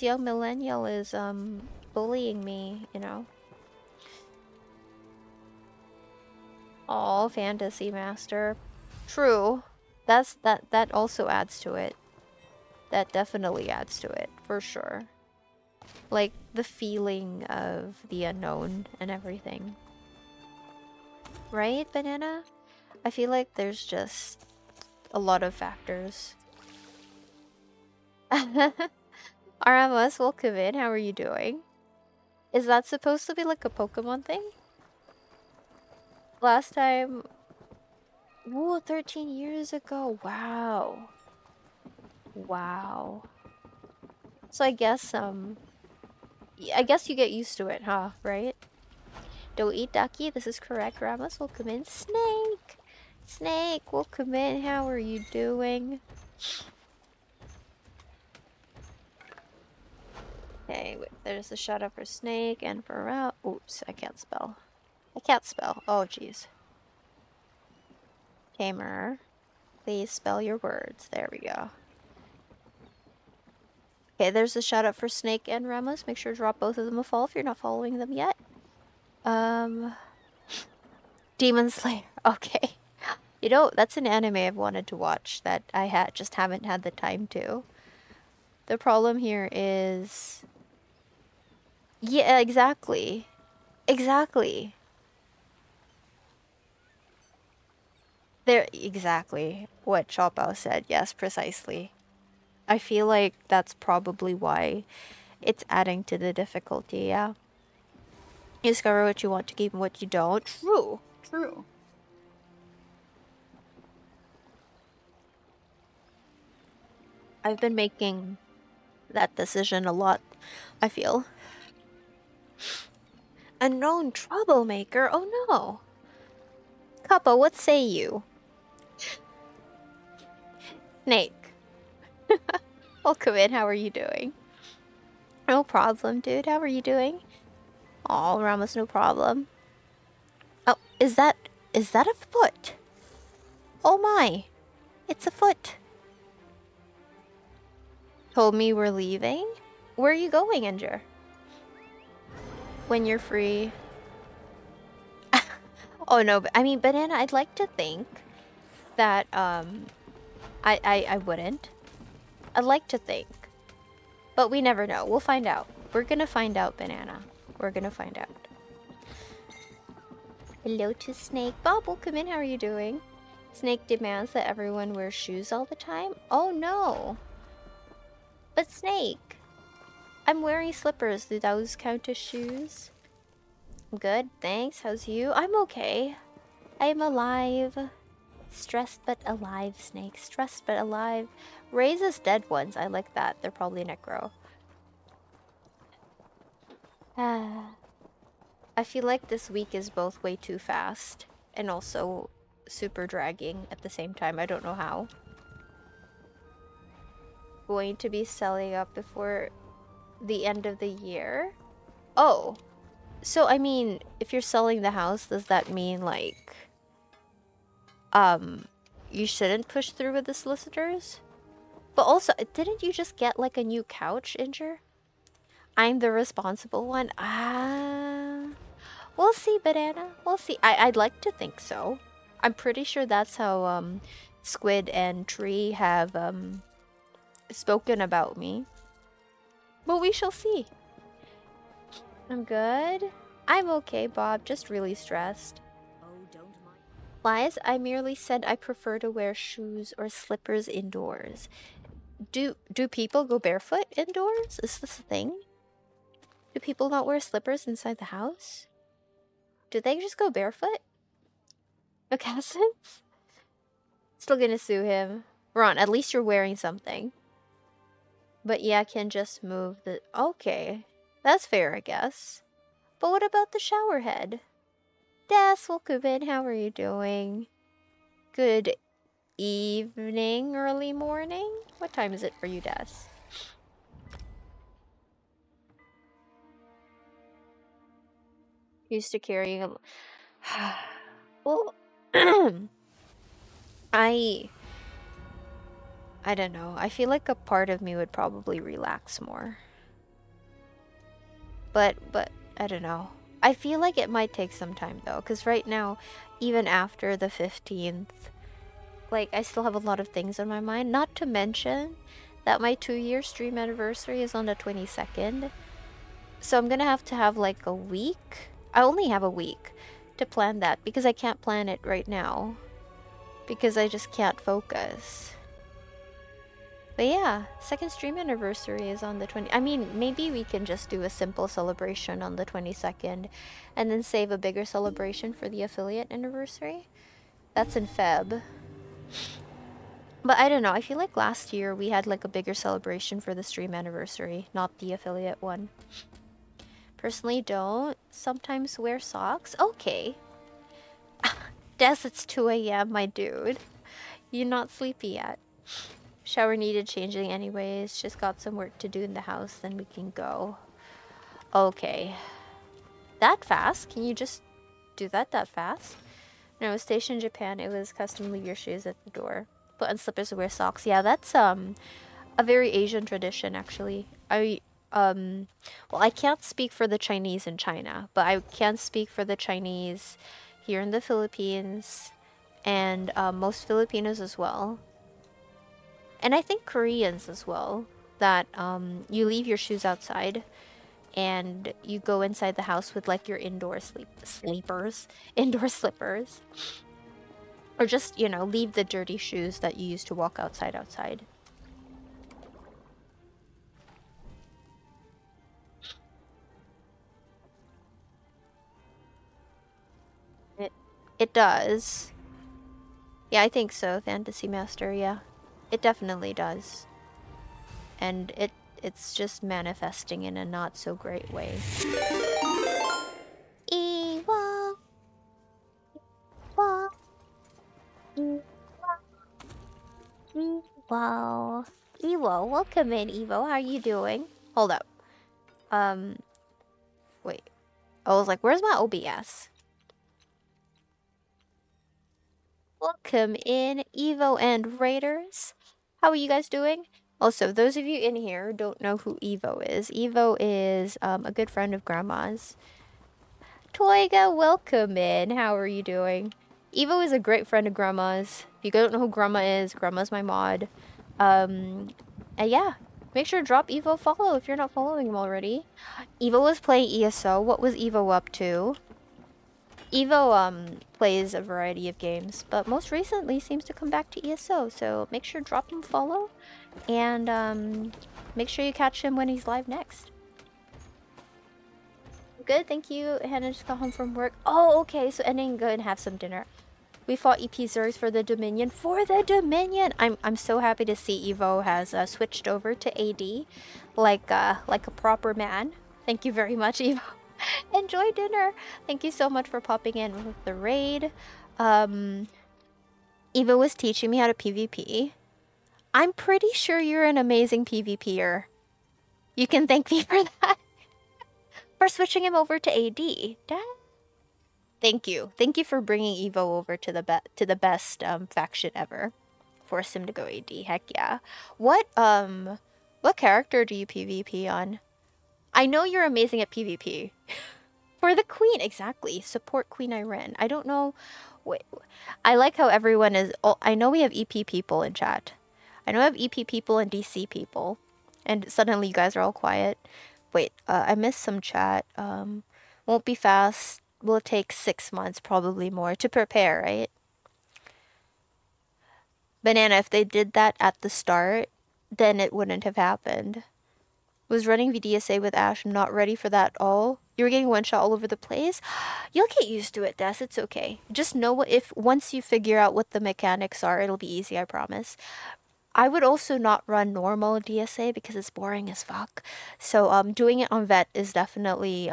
young millennial is bullying me, you know. Oh, fantasy master. True. That also adds to it. That definitely adds to it, for sure. Like the feeling of the unknown and everything. Right, Banana? I feel like there's just a lot of factors. Aramas, welcome in. How are you doing? Is that supposed to be like a Pokemon thing? Last time... Ooh, 13 years ago. Wow. Wow. So I guess you get used to it, huh? Right? Don't eat ducky. This is correct. Ramos, welcome in. Snake! Snake, welcome in. How are you doing? Okay, wait, there's a shout out for Snake and for oops, I can't spell. I can't spell. Oh, jeez. Tamer, please spell your words. There we go. Okay, there's a shout out for Snake and Ramos. Make sure to drop both of them a follow if you're not following them yet. Demon Slayer. Okay. You know, that's an anime I've wanted to watch that I just haven't had the time to. The problem here is... Yeah, exactly. Exactly. Exactly what Chopao said. Yes, precisely. I feel like that's probably why it's adding to the difficulty, yeah. You discover what you want to keep and what you don't. True. True. I've been making that decision a lot, I feel. A known troublemaker? Oh no. Kappa, what say you? Snake. Welcome in, how are you doing? No problem, dude. How are you doing? Oh, Ramos, no problem. Oh, is that a foot? Oh my. It's a foot. Told me we're leaving? Where are you going, Inger? When you're free. Oh no, but I mean, Banana, I'd like to think that I wouldn't. I'd like to think. But we never know. We'll find out. We're gonna find out, Banana. We're gonna find out. Hello to Snake. Bob, welcome in. How are you doing? Snake demands that everyone wear shoes all the time. Oh no. But Snake, I'm wearing slippers. Do those count as shoes? I'm good, thanks. How's you? I'm okay. I'm alive. Stressed but alive, Snake. Stressed but alive. Raises dead ones. I like that. They're probably necro. I feel like this week is both way too fast and also super dragging at the same time. I don't know how. Going to be selling up before the end of the year? Oh. So, I mean, if you're selling the house, does that mean, like, you shouldn't push through with the solicitors? But also, didn't you just get, like, a new couch, Inger? I'm the responsible one? We'll see, Banana. We'll see. I'd like to think so. I'm pretty sure that's how, Squid and Tree have, spoken about me. But we shall see. I'm good. I'm okay, Bob. Just really stressed. Oh, don't mind. Lies, I merely said I prefer to wear shoes or slippers indoors. Do people go barefoot indoors? Is this a thing? Do people not wear slippers inside the house? Do they just go barefoot? Moccasins? Still gonna sue him. Ron, at least you're wearing something. But yeah, can just move the... Okay. That's fair, I guess. But what about the shower head? Des, welcome in. How are you doing? Good evening, early morning? What time is it for you, Des? Used to carrying a... Well, I don't know. I feel like a part of me would probably relax more. But I don't know. I feel like it might take some time though, because right now, even after the 15th, like I still have a lot of things on my mind. Not to mention that my 2-year stream anniversary is on the 22nd. So I'm gonna have to have like a week. I only have a week to plan that because I can't plan it right now. Because I just can't focus. But yeah, second stream anniversary is on the 20th. I mean, maybe we can just do a simple celebration on the 22nd and then save a bigger celebration for the affiliate anniversary. That's in Feb. But I don't know, I feel like last year we had like a bigger celebration for the stream anniversary, not the affiliate one. Personally don't sometimes wear socks. Okay. Des, it's 2 a.m, my dude. You're not sleepy yet. Shower needed changing anyways. Just got some work to do in the house, then we can go. Okay. That fast? Can you just do that fast? No, I was stationed in Japan. It was custom leave your shoes at the door. Put on slippers and wear socks. Yeah, that's a very Asian tradition actually. Well, I can't speak for the Chinese in China, but I can speak for the Chinese here in the Philippines and most Filipinos as well. And I think Koreans as well, that you leave your shoes outside and you go inside the house with like your indoor indoor slippers. Or just, you know, leave the dirty shoes that you used to walk outside. It does. Yeah, I think so, Fantasy Master, yeah. It definitely does. And it's just manifesting in a not so great way. Ewa. Ewa. Ewa. Ewo, welcome in, Evo. How are you doing? Hold up. Wait. I was like, where's my OBS? Welcome in, Evo and Raiders. How are you guys doing? Also, those of you in here who don't know who Evo is a good friend of Grandma's. Toiga, welcome in. How are you doing? Evo is a great friend of Grandma's. If you don't know who Grandma is, Grandma's my mod. And yeah, make sure to drop Evo a follow if you're not following him already. Evo was playing ESO. What was Evo up to? Evo plays a variety of games, but most recently seems to come back to ESO, so make sure to drop him a follow, and make sure you catch him when he's live next. Good, thank you. Hannah just got home from work. Oh, okay, so ending go and have some dinner. We fought EP Zergs for the Dominion. For the Dominion! I'm so happy to see Evo has switched over to AD like a proper man. Thank you very much, Evo. Enjoy dinner. Thank you so much for popping in with the raid. Eva was teaching me how to PvP. I'm pretty sure you're an amazing PvPer. You can thank me for that. For switching him over to AD. Thank you. Thank you for bringing Evo over to the best faction ever. Force him to go AD. Heck yeah. What character do you PvP on? I know you're amazing at PvP. For the queen, exactly. Support Queen Irene. I don't know. Wait, I like how everyone is... Oh, I know we have EP people in chat. I know we have EP people and DC people. And suddenly you guys are all quiet. Wait, I missed some chat. Won't be fast. Will take 6 months, probably more, to prepare, right? Banana, if they did that at the start, then it wouldn't have happened. Was running VDSA with Ash, not ready for that all. You were getting one shot all over the place. You'll get used to it, Des. It's okay. Just know if once you figure out what the mechanics are, it'll be easy, I promise. I would also not run normal DSA because it's boring as fuck. So doing it on vet is definitely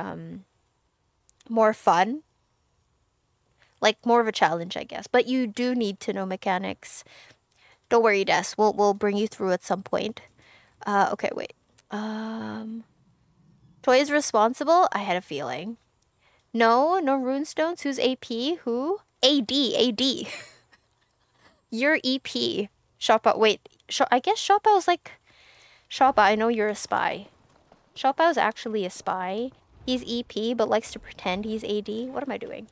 more fun. Like more of a challenge, I guess. But you do need to know mechanics. Don't worry, Des. We'll bring you through at some point. Okay, wait. Toy is responsible? I had a feeling. No runestones. Who's AP? Who? AD. You're EP. Shoppa, wait. I guess Shoppa was like... Shoppa, I know you're a spy. Shoppa is actually a spy. He's EP, but likes to pretend he's AD. What am I doing?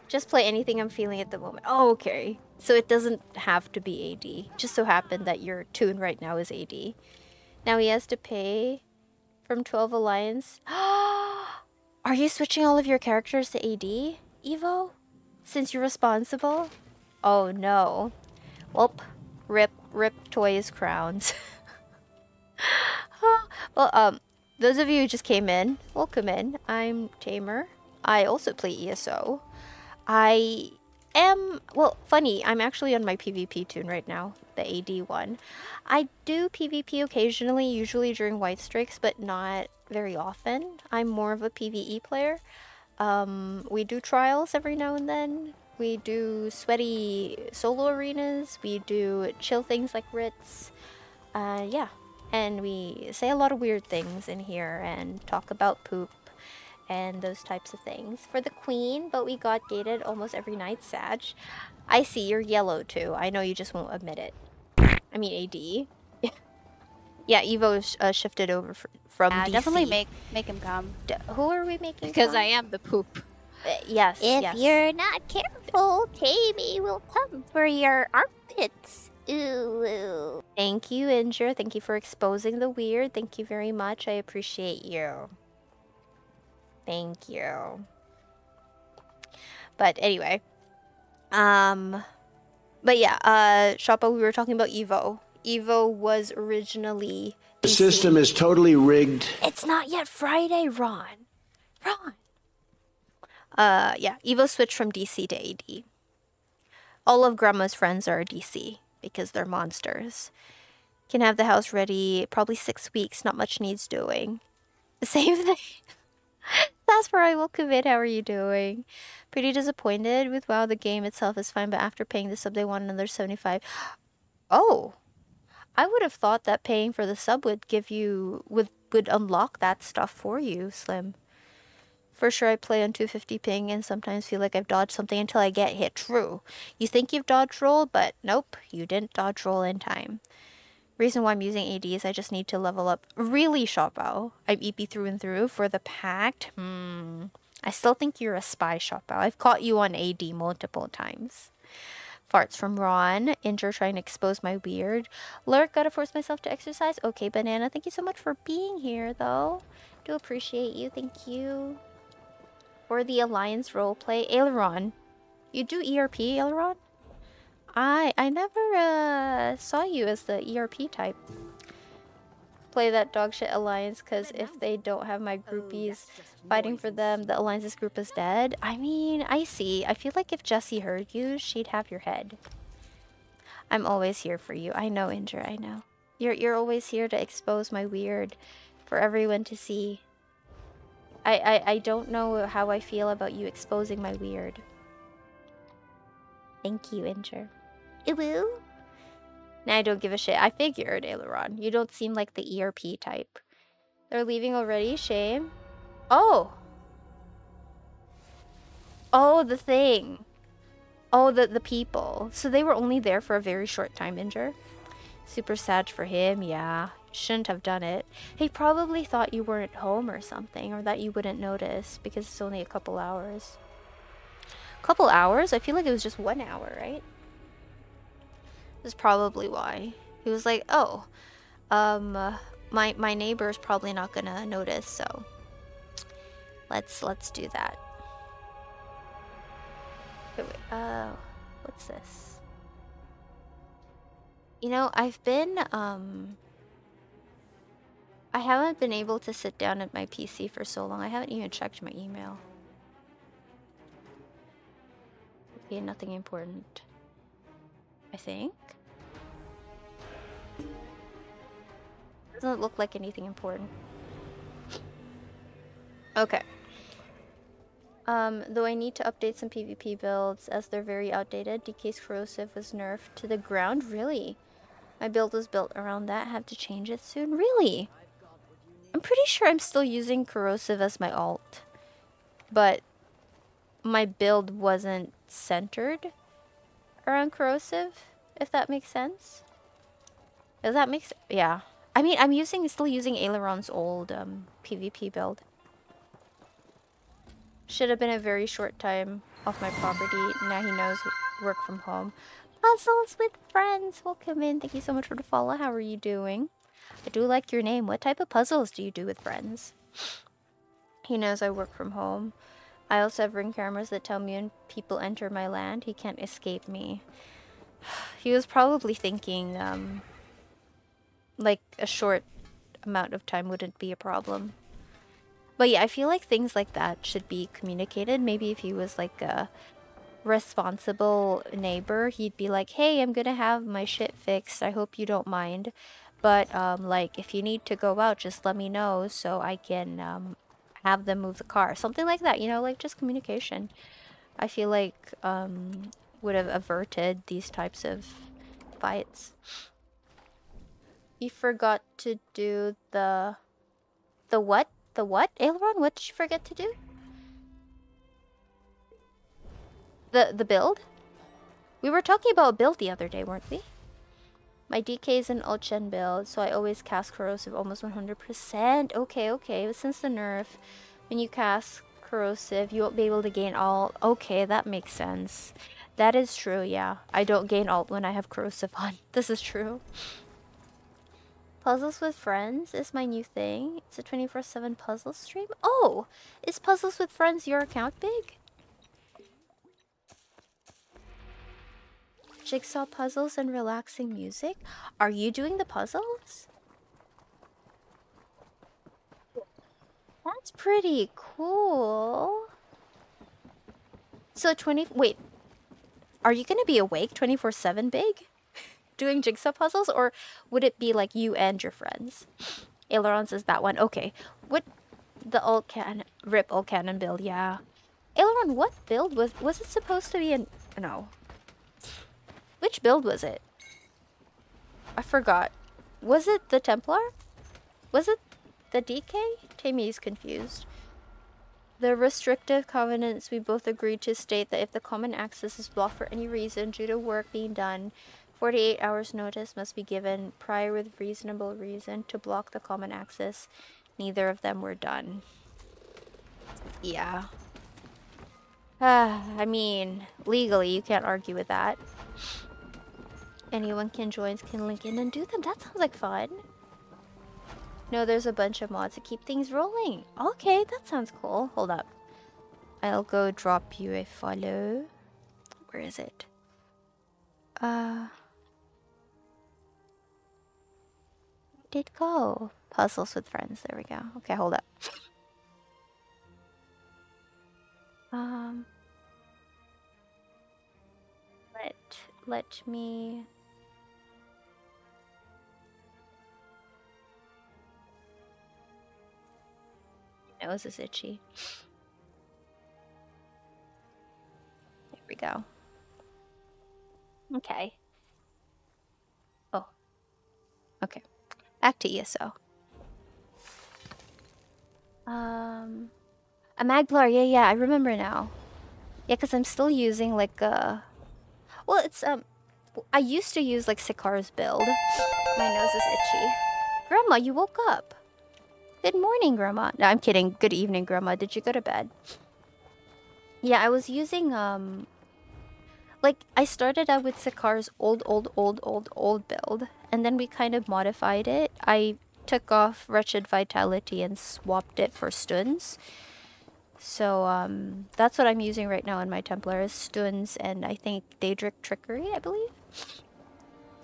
Just play anything I'm feeling at the moment. Oh, okay. So it doesn't have to be AD. Just so happened that your tune right now is AD. Now he has to pay from 12 Alliance. Are you switching all of your characters to AD, Evo? Since you're responsible? Oh no. Welp. Rip Toys crowns. Well, those of you who just came in, welcome in. I'm Tamer. I also play ESO. I am, well, funny, I'm actually on my PvP tune right now, the AD one. I do PvP occasionally, usually during White Strikes, but not very often. I'm more of a PvE player. We do trials every now and then. We do sweaty solo arenas. We do chill things like Ritz. Yeah. And we say a lot of weird things in here and talk about poop and those types of things for the queen, but we got gated almost every night, Sag. I see, you're yellow too. I know you just won't admit it. I mean, AD. Yeah, Evo shifted over from DC. Definitely make him come. Who are we making Because from? I am the poop. Yes, If you're not careful, Tammy will come for your armpits. Ooh. Thank you, Injure. Thank you for exposing the weird. Thank you very much. I appreciate you. Thank you. But anyway. But yeah, Shoppa, we were talking about Evo. Evo was originally The system is totally rigged. It's not yet Friday, Ron. Yeah, Evo switched from DC to AD. All of Grandma's friends are DC because they're monsters. Can have the house ready probably 6 weeks. Not much needs doing. Same thing. That's where I will commit. How are you doing? Pretty disappointed with WoW. The game itself is fine, but after paying the sub, they want another 75. Oh, I would have thought that paying for the sub would give you would unlock that stuff for you, Slim. For sure, I play on 250 ping and sometimes feel like I've dodged something until I get hit. True. You think you've dodged roll, but nope, you didn't dodge roll in time. Reason why I'm using AD is I just need to level up. Really, Shopao? I'm EP through and through for the pact? I still think you're a spy, Shopao. I've caught you on AD multiple times. Farts from Ron. Injure trying to expose my weird. Lurk, gotta force myself to exercise. Okay, Banana, thank you so much for being here, though. Do appreciate you. Thank you. For the Alliance roleplay. Aileron. You do ERP, Aileron? I never saw you as the ERP type. Play that dogshit Alliance because if they don't have my groupies fighting for them, the Alliance's group is dead. I mean, I see. I feel like if Jessie heard you, she'd have your head. I'm always here for you. I know, Injure, I know. You're always here to expose my weird for everyone to see. I don't know how I feel about you exposing my weird. Thank you, Injure. Ooh. Nah, I don't give a shit. I figured, Aileron. You don't seem like the ERP type. They're leaving already? Shame. Oh! Oh, the thing. Oh, the people. So they were only there for a very short time, Injure. Super sad for him, yeah. Shouldn't have done it. He probably thought you weren't home or something, or that you wouldn't notice, because it's only a couple hours. Couple hours? I feel like it was just 1 hour, right? That's probably why. He was like, oh, my neighbor's probably not gonna notice, so let's do that. Wait, what's this? You know, I've been, I haven't been able to sit down at my PC for so long. I haven't even checked my email. Okay, nothing important. I think. doesn't look like anything important. Okay. Though I need to update some PvP builds as they're very outdated. DK's corrosive was nerfed to the ground. Really? My build was built around that. Have to change it soon. Really? I'm pretty sure I'm still using corrosive as my alt, but my build wasn't centered around corrosive, if that makes sense. Does that make sense? Yeah. I mean, I'm still using Aileron's old PvP build. Should have been a very short time off my property. Now he knows work from home. Puzzles with friends. Welcome in. Thank you so much for the follow. How are you doing? I do like your name. What type of puzzles do you do with friends? He knows I work from home. I also have ring cameras that tell me when people enter my land. He can't escape me. He was probably thinking, like a short amount of time wouldn't be a problem. But yeah, I feel like things like that should be communicated. Maybe if he was like a responsible neighbor, he'd be like, hey, I'm gonna have my shit fixed. I hope you don't mind. But like, if you need to go out, just let me know so I can have them move the car. Something like that, you know, like just communication. I feel like would have averted these types of fights. He forgot to do the what? The what? Aileron, what did you forget to do? The build? We were talking about a build the other day, weren't we? My DK is an Ulchen build, so I always cast corrosive almost 100%. Okay, okay. But since the nerf, when you cast corrosive, you won't be able to gain alt. Okay, that makes sense. That is true, yeah. I don't gain alt when I have corrosive on. This is true. Puzzles with Friends is my new thing. It's a 24/7 puzzle stream. Oh! Is Puzzles with Friends your account big? Jigsaw puzzles and relaxing music? Are you doing the puzzles? That's pretty cool. So wait. Are you gonna be awake 24/7 big? Doing jigsaw puzzles, or would it be like you and your friends? Aileron says that one. Okay. What the rip old cannon build, yeah. Aileron, what build was it supposed to be in no. Which build was it? I forgot. Was it the Templar? Was it the DK? Tammy's confused. The restrictive covenants, we both agreed to state that if the common access is blocked for any reason due to work being done, 48 hours notice must be given prior with reasonable reason to block the common access. Neither of them were done. Yeah. I mean, legally you can't argue with that. Anyone can join, can link in and do them. That sounds like fun. No, there's a bunch of mods to keep things rolling. Okay, that sounds cool. Hold up. I'll go drop you a follow. Where is it? Did go? Puzzles with Friends. There we go. Okay, hold up. Let me... My nose is itchy. There we go. Okay. Oh. Okay. Back to ESO. A Maglar, yeah, I remember now. Yeah, because I'm still using like well, it's I used to use like Sikar's build. My nose is itchy. Grandma, you woke up. Good morning, Grandma. No, I'm kidding. Good evening, Grandma. Did you go to bed? Yeah, I was using like I started out with Sikar's old build, and then we kind of modified it. I took off Wretched Vitality and swapped it for Stuns. So that's what I'm using right now in my Templar is Stuns and I think Daedric Trickery, I believe.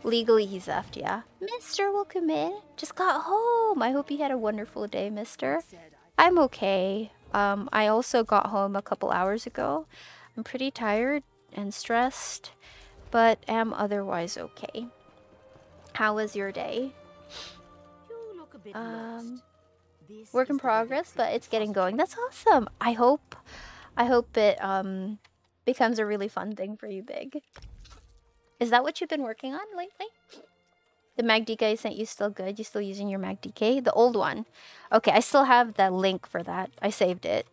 Legally he's left, yeah. Mister, welcome in. Just got home. I hope you had a wonderful day, mister. I'm okay. I also got home a couple hours ago. I'm pretty tired and stressed, but am otherwise okay. How was your day? You look a Work in progress, but it's getting going. That's awesome. I hope it becomes a really fun thing for you, Big. Is that what you've been working on lately? The MagDK I sent you still good? You still using your MagDK? The old one. Okay, I still have the link for that. I saved it.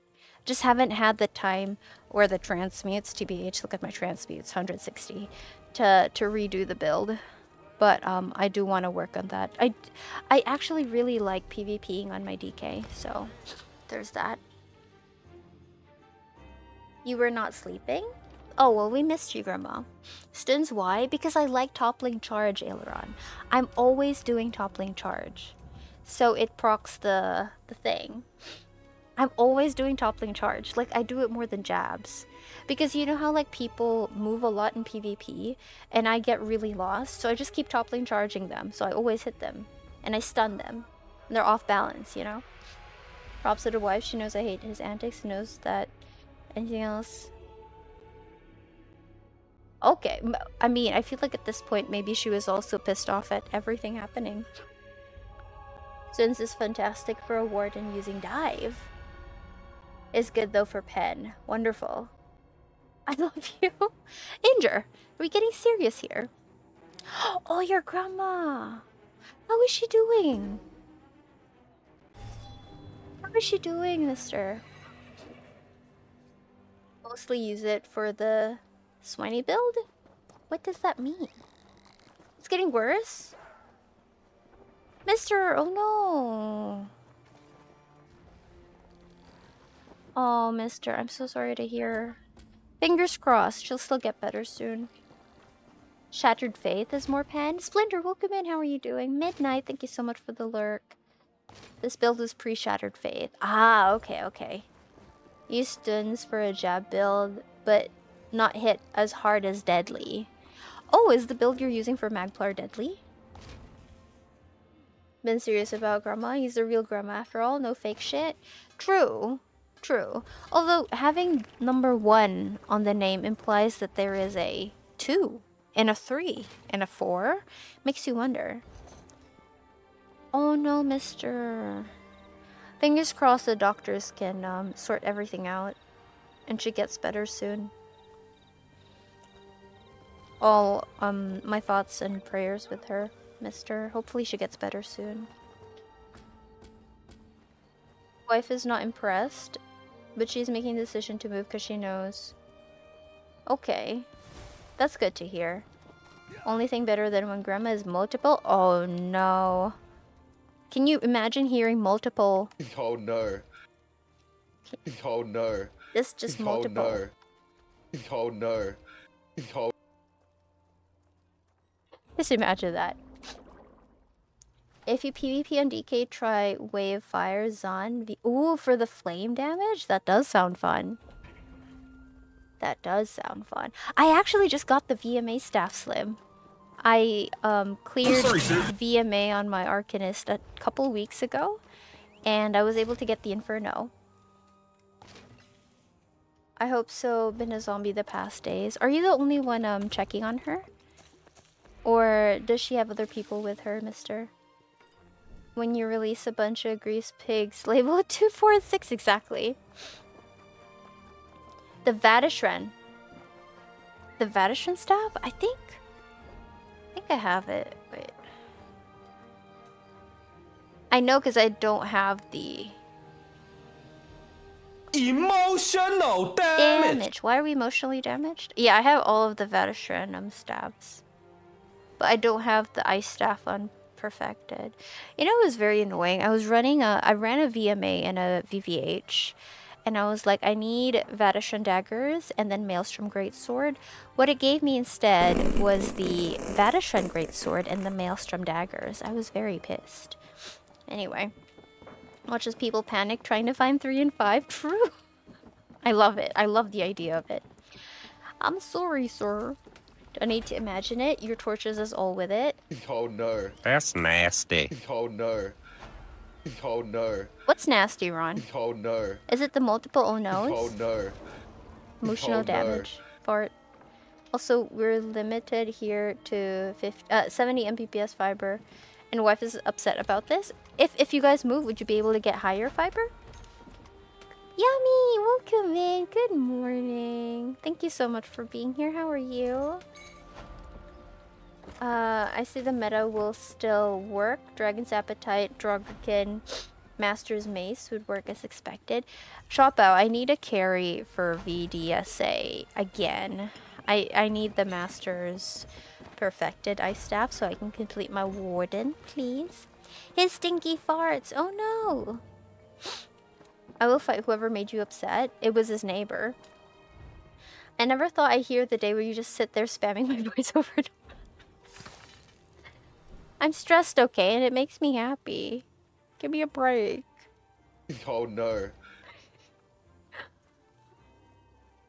Just haven't had the time or the transmutes, TBH, look at my transmutes, 160, to redo the build. But I do want to work on that. I actually really like PvPing on my DK, so there's that. You were not sleeping? Oh, well, we missed you, Grandma. Stuns, why? Because I like toppling charge, Aileron. I'm always doing toppling charge. So it procs the thing. I'm always doing toppling charge. Like, I do it more than jabs. Because you know how, like, people move a lot in PvP, and I get really lost, so I just keep toppling charging them, so I always hit them. And I stun them. And they're off balance, you know? Props to the wife, she knows I hate his antics, knows that anything else... Okay, I mean, I feel like at this point, maybe she was also pissed off at everything happening. Since is fantastic for a warden using dive. Is good though for pen. Wonderful. I love you. Inger, are we getting serious here? Oh, your grandma. How is she doing? How is she doing, mister? Mostly use it for the swiney build? What does that mean? It's getting worse? Mister, oh no. Oh, mister, I'm so sorry to hear. Fingers crossed, she'll still get better soon. Shattered Faith is more pen. Splinter, welcome in, how are you doing? Midnight, thank you so much for the lurk. This build was pre-Shattered Faith. Ah, okay, okay. Use stuns for a jab build, but not hit as hard as deadly. Oh, is the build you're using for Magplar deadly? Been serious about grandma. He's the real grandma after all. No fake shit. True. True. Although having number 1 on the name implies that there is a 2 and a 3 and a 4. Makes you wonder. Oh no, mister. Fingers crossed the doctors can sort everything out and she gets better soon. All my thoughts and prayers with her, mister. Hopefully she gets better soon. Wife is not impressed, but she's making the decision to move because she knows. Okay. That's good to hear. Only thing better than when grandma is multiple? Oh no. Can you imagine hearing multiple? Oh no. Oh no. This just multiple. Oh no. Oh. Just imagine that. If you PvP on DK, try Wave Fire Zon. Ooh, for the flame damage? That does sound fun. That does sound fun. I actually just got the VMA staff slim. I cleared VMA on my Arcanist a couple weeks ago, and I was able to get the Inferno. I hope so. Been a zombie the past days. Are you the only one checking on her? Or does she have other people with her, mister? When you release a bunch of grease pigs, label it 2, 4, and 6 exactly. The Vadishran. The Vadishran staff? I think I have it. Wait. I know because I don't have the emotional damage. Why are we emotionally damaged? Yeah, I have all of the Vadishran stabs. But I don't have the ice staff unperfected. You know, it was very annoying. I ran a VMA and a VVH, and I was like, I need Vadishran daggers and then Maelstrom Greatsword. What it gave me instead was the Vadishran Greatsword and the Maelstrom daggers. I was very pissed. Anyway, watch as people panic trying to find 3 and 5. True. I love it. I love the idea of it. I'm sorry, sir. I need to imagine it. Your torches is all with it. Oh no. That's nasty. Oh no. Oh no. What's nasty, Ron? Oh no. Is it the multiple oh no's? Oh no. Emotional damage. Fart. Also, we're limited here to 70 Mbps fiber and wife is upset about this. If you guys move, would you be able to get higher fiber? Yummy, welcome in. Good morning. Thank you so much for being here. How are you? I see the meta will still work. Dragon's Appetite, Drogokin, Master's Mace would work as expected. Shop out. I need a carry for VDSA again. I need the Master's Perfected Ice Staff so I can complete my Warden, please. His stinky farts. Oh no. I will fight whoever made you upset. It was his neighbor. I never thought I'd hear the day where you just sit there spamming my voice over and over. I'm stressed, okay, and it makes me happy. Give me a break. Oh no.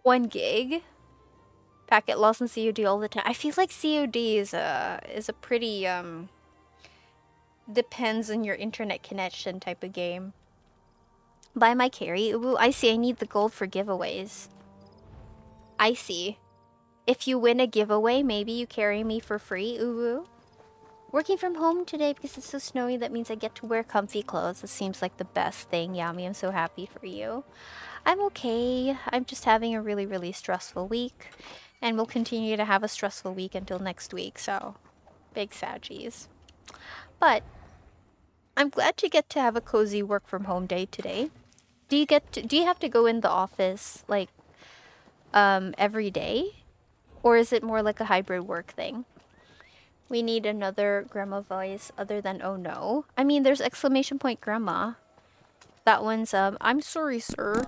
1 gig? Packet loss in COD all the time. I feel like COD is a pretty, depends on your internet connection type of game. Buy my carry. Ooh, I see. I need the gold for giveaways. I see. If you win a giveaway, maybe you carry me for free. Ooh. Working from home today because it's so snowy. That means I get to wear comfy clothes. It seems like the best thing. Yami, I'm so happy for you. I'm okay. I'm just having a really, really stressful week. And we'll continue to have a stressful week until next week. So, big sadgies. But, I'm glad you get to have a cozy work from home day today. Do you have to go in the office, like, every day? Or is it more like a hybrid work thing? We need another grandma voice other than oh no. I mean, there's exclamation point grandma. That one's, I'm sorry, sir.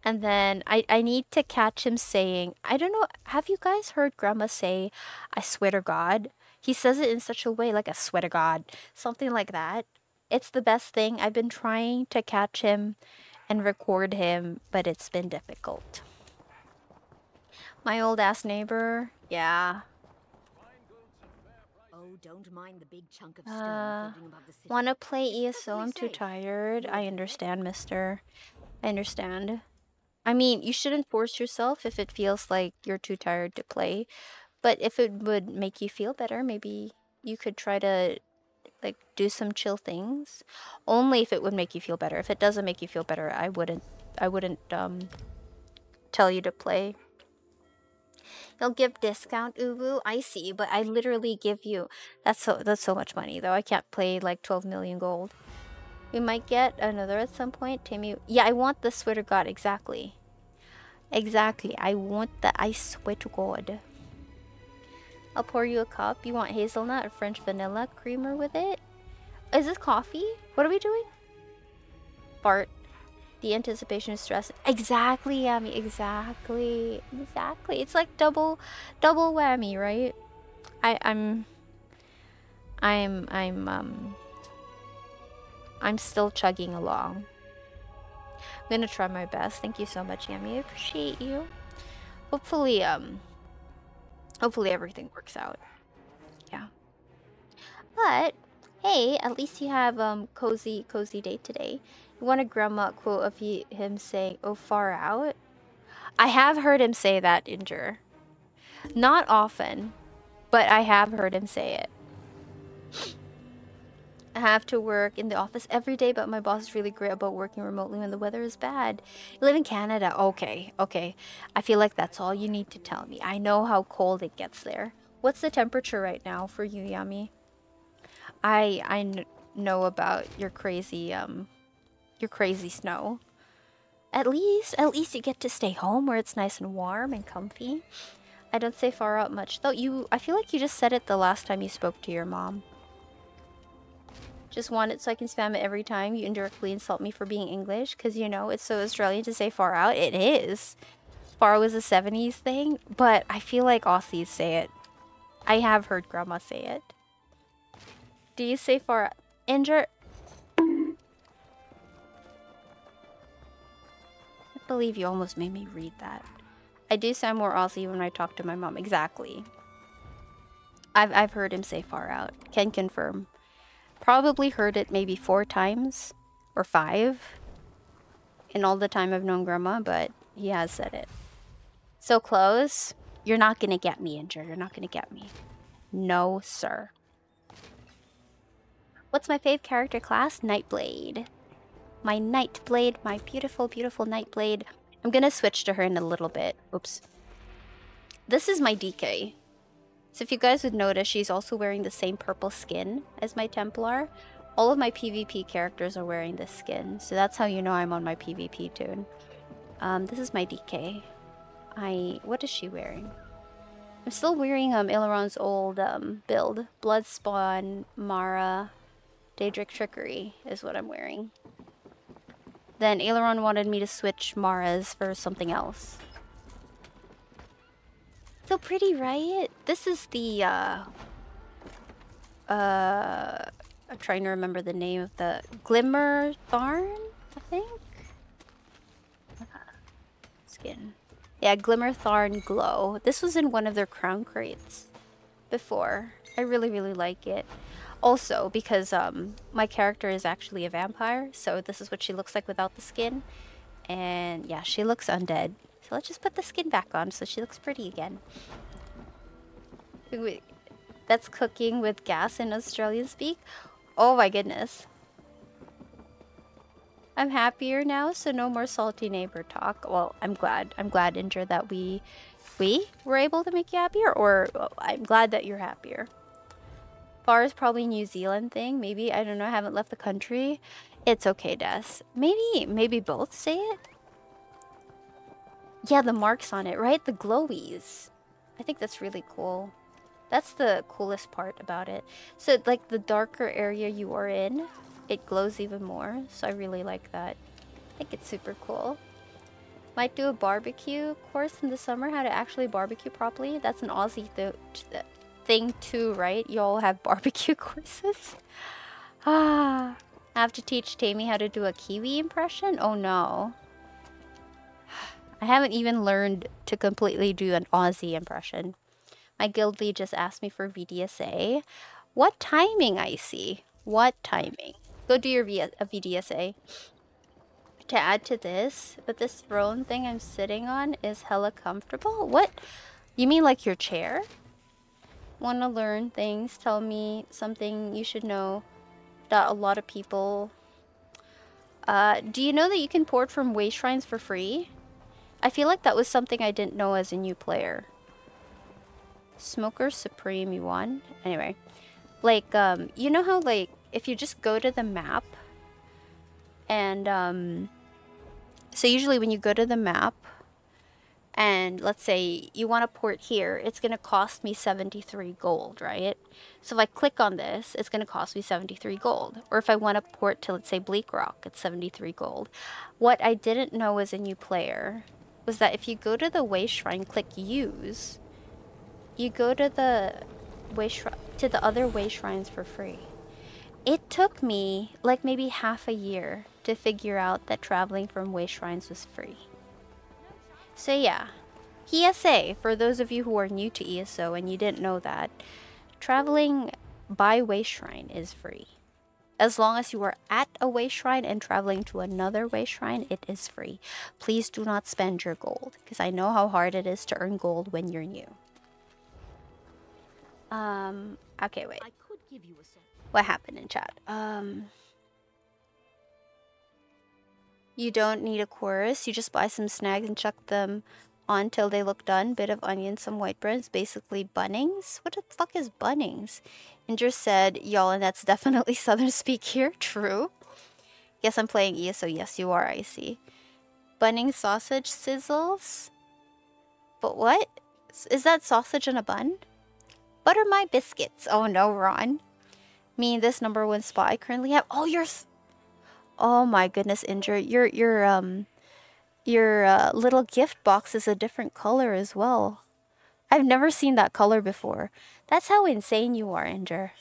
And then I need to catch him saying, I don't know, have you guys heard grandma say, I swear to God? He says it in such a way, like, I swear to God. Something like that. It's the best thing. I've been trying to catch him and record him, but it's been difficult. My old ass neighbor, yeah. Oh, don't mind the big chunk of stone floating above the city. Wanna play ESO? I'm too tired. I understand, mister. I understand. I mean, you shouldn't force yourself if it feels like you're too tired to play. But if it would make you feel better, maybe you could try to, like, do some chill things. Only if it would make you feel better. If it doesn't make you feel better, I wouldn't tell you to play. They'll give discount, uwu. I see, but I literally give you. That's so much money though. I can't play like 12 million gold. We might get another at some point. Timmy, yeah, I want the swear to God. Exactly. Exactly. I want the I swear to God. I'll pour you a cup. You want hazelnut or French vanilla creamer with it? Is this coffee? What are we doing? Fart. The anticipation is stress. Exactly, Yami. Exactly. Exactly. It's like double whammy, right? I'm still chugging along. I'm gonna try my best. Thank you so much, Yami. I appreciate you. Hopefully everything works out. Yeah. But hey, at least you have cozy day today. You want a grandma quote of him saying, "Oh, far out"? I have heard him say that, Ginger. Not often, but I have heard him say it. I have to work in the office every day, but my boss is really great about working remotely when the weather is bad. You live in Canada. Okay. I feel like that's all you need to tell me. I know how cold it gets there. What's the temperature right now for you, Yami? I know about your crazy snow. At least you get to stay home where it's nice and warm and comfy. I don't say far out much though. I feel like you just said it the last time you spoke to your mom. Just want it so I can spam it every time you indirectly insult me for being English, because you know it's so Australian to say far out. It is. Far was a 70s thing, but I feel like Aussies say it. I have heard grandma say it. Do you say far out? Inger? I believe you almost made me read that. I do sound more Aussie when I talk to my mom. Exactly. I've heard him say far out. Can confirm. Probably heard it maybe 4 times or 5 in all the time I've known grandma, but he has said it. So close. You're not gonna get me, Inger. You're not gonna get me. No, sir. What's my fave character class? Nightblade. My Nightblade, my beautiful, beautiful Nightblade. I'm gonna switch to her in a little bit. Oops. This is my DK. So if you guys would notice, she's also wearing the same purple skin as my Templar. All of my PvP characters are wearing this skin, so that's how you know I'm on my PvP tune. This is my DK. What is she wearing? I'm still wearing Aileron's old build. Bloodspawn, Mara, Daedric Trickery is what I'm wearing. Then Aileron wanted me to switch Mara's for something else. So pretty, right? This is the I'm trying to remember the name of the Glimmer Tharn, I think. Skin. Yeah, Glimmer Tharn Glow. This was in one of their crown crates before. I really, really like it. Also, because my character is actually a vampire, so this is what she looks like without the skin. And yeah, she looks undead. So let's just put the skin back on so she looks pretty again. Wait, that's cooking with gas in Australian speak? Oh my goodness. I'm happier now, so no more salty neighbor talk. Well, I'm glad. I'm glad, Indra, that we were able to make you happier, or well, I'm glad that you're happier. Far is probably New Zealand thing. Maybe, I don't know, I haven't left the country. It's okay, Des. Maybe both say it? Yeah, the marks on it, right? The glowies. I think that's really cool. That's the coolest part about it. So, like, the darker area you are in, it glows even more. So I really like that. I think it's super cool. Might do a barbecue course in the summer, how to actually barbecue properly. That's an Aussie thing too, right? Y'all have barbecue courses? I have to teach Tammy how to do a Kiwi impression? Oh no. I haven't even learned to completely do an Aussie impression. My guild lead just asked me for VDSA. What timing, Icy? What timing? Go do your VDSA. To add to this, but this throne thing I'm sitting on is hella comfortable. What? You mean like your chair? Want to learn things? Tell me something you should know that a lot of people... do you know that you can port from way shrines for free? I feel like that was something I didn't know as a new player. Smoker Supreme, you won? Anyway. Like, you know how, like, if you just go to the map and, so usually when you go to the map and let's say you want to port here, it's going to cost me 73 gold, right? So if I click on this, it's going to cost me 73 gold. Or if I want to port to, let's say, Bleak Rock, it's 73 gold. What I didn't know as a new player was that if you go to the Way Shrine, click Use, you go to the other Way Shrines for free. It took me like maybe half a year to figure out that traveling from Way Shrines was free. So yeah, PSA, for those of you who are new to ESO and you didn't know that, traveling by Way Shrine is free. As long as you are at a Way Shrine and traveling to another Way Shrine, it is free. Please do not spend your gold, because I know how hard it is to earn gold when you're new. Okay, wait. I could give you a set. What happened in chat? You don't need a chorus. You just buy some snags and chuck them on till they look done. Bit of onion, some white breads, basically bunnings. What the fuck is bunnings? Indra said, y'all, and that's definitely Southern speak here. True. Yes, I'm playing ESO. Yes, you are, I see. Bunning sausage sizzles? But what? Is that sausage in a bun? Butter my biscuits. Oh no, Ron. Me, this #1 spot I currently have. Oh, you're... Oh my goodness, Indra. Your little gift box is a different color as well. I've never seen that color before. That's how insane you are, Indra.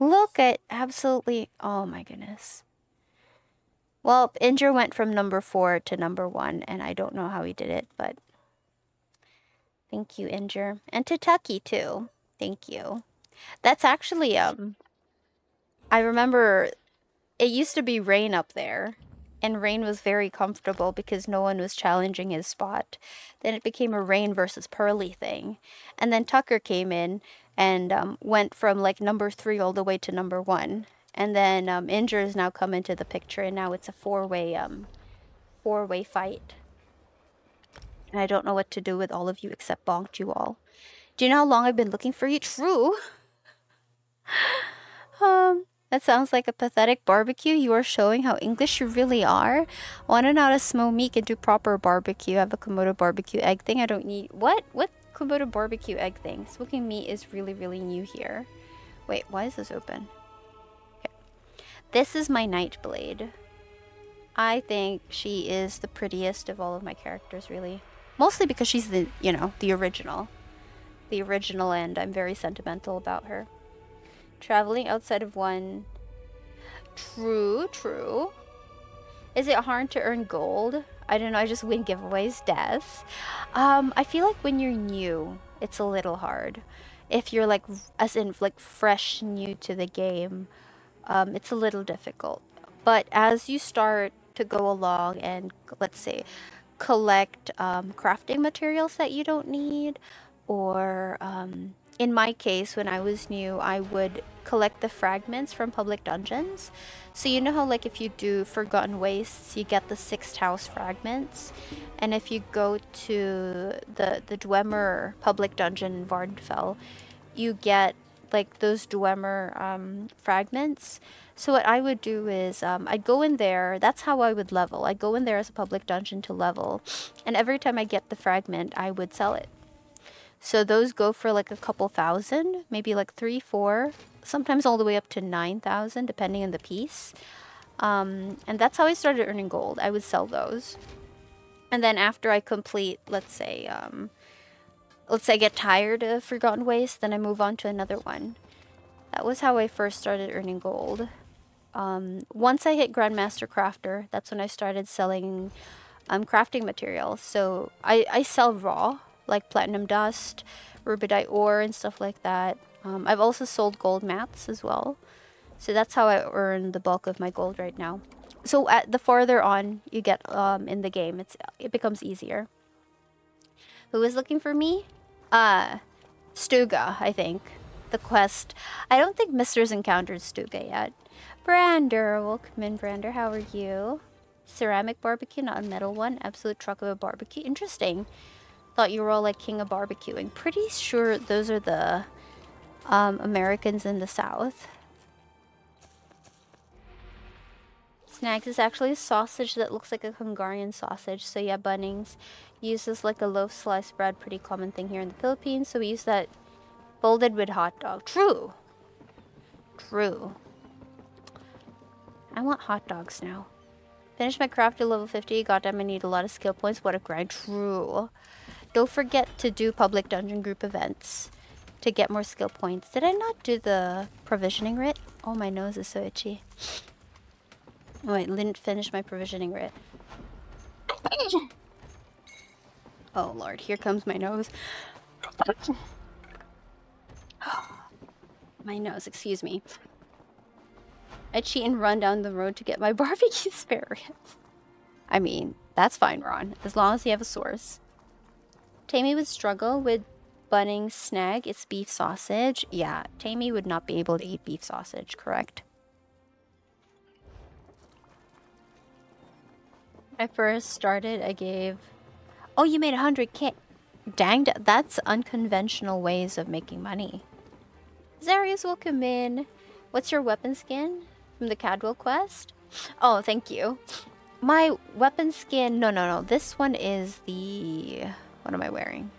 Look at absolutely... Oh my goodness. Well, Indra went from #4 to #1, and I don't know how he did it, but... Thank you, Indra. And to Tucky, too. Thank you. That's actually, I remember it used to be Rain up there, and Rain was very comfortable because no one was challenging his spot. Then it became a Rain versus Pearly thing. And then Tucker came in and went from like #3 all the way to #1. And then Injure has now come into the picture, and now it's a four-way fight. And I don't know what to do with all of you except bonked you all. Do you know how long I've been looking for you? True. That sounds like a pathetic barbecue. You are showing how English you really are. Wanna know how to smoke meat and do proper barbecue. I have a Komodo barbecue egg thing. I don't need... What? What Komodo barbecue egg thing? Smoking meat is really, really new here. Wait, why is this open? Okay. This is my Nightblade. I think she is the prettiest of all of my characters, really. Mostly because she's the, you know, the original. The original, and I'm very sentimental about her. Traveling outside of one. True, true. Is it hard to earn gold? I don't know, I just win giveaways, Des. I feel like when you're new, it's a little hard. If you're like, as in like fresh new to the game, it's a little difficult. But as you start to go along and, let's say, collect crafting materials that you don't need, or in my case, when I was new, I would collect the fragments from public dungeons. So you know how, like, if you do Forgotten Wastes, you get the 6th house fragments, and if you go to the Dwemer public dungeon in Vardenfell, you get like those Dwemer fragments. So what I would do is I'd go in there. That's how I would level. I'd go in there as a public dungeon to level, and every time I get the fragment, I would sell it. So those go for like a couple thousand, maybe like 3, 4, sometimes all the way up to 9,000, depending on the piece. And that's how I started earning gold. I would sell those. And then after I complete, let's say I get tired of Forgotten Waste, then I move on to another one. That was how I first started earning gold. Once I hit Grandmaster Crafter, that's when I started selling crafting materials. So I sell raw, like platinum dust, rubidite ore, and stuff like that. I've also sold gold mats as well. So that's how I earn the bulk of my gold right now. So at the farther on you get in the game, it becomes easier. Who is looking for me? Stuga, I think. The quest. I don't think Mister's encountered Stuga yet. Brander, welcome in, Brander. How are you? Ceramic barbecue, not a metal one. Absolute truck of a barbecue. Interesting. Thought you were all like king of barbecuing. Pretty sure those are the Americans in the South. Snags is actually a sausage that looks like a Hungarian sausage. So yeah, Bunnings uses like a loaf sliced bread. Pretty common thing here in the Philippines. So we use that folded with hot dog. True. True. I want hot dogs now. Finish my craft at level 50. Goddamn, I need a lot of skill points. What a grind. True. Don't forget to do public dungeon group events to get more skill points. Did I not do the provisioning writ? Oh, my nose is so itchy. Oh, wait, didn't finish my provisioning writ. Oh, Lord. Here comes my nose. My nose, excuse me. I cheat and run down the road to get my barbecue spare ribs. I mean, that's fine, Ron. As long as you have a source. Tammy would struggle with Bunnings snag. It's beef sausage. Yeah, Tammy would not be able to eat beef sausage, correct? When I first started, I gave... Oh, you made 100k. Dang, that's unconventional ways of making money. Zarius, welcome in. What's your weapon skin from the Cadwell quest? Oh, thank you. My weapon skin... No. This one is the... What am I wearing?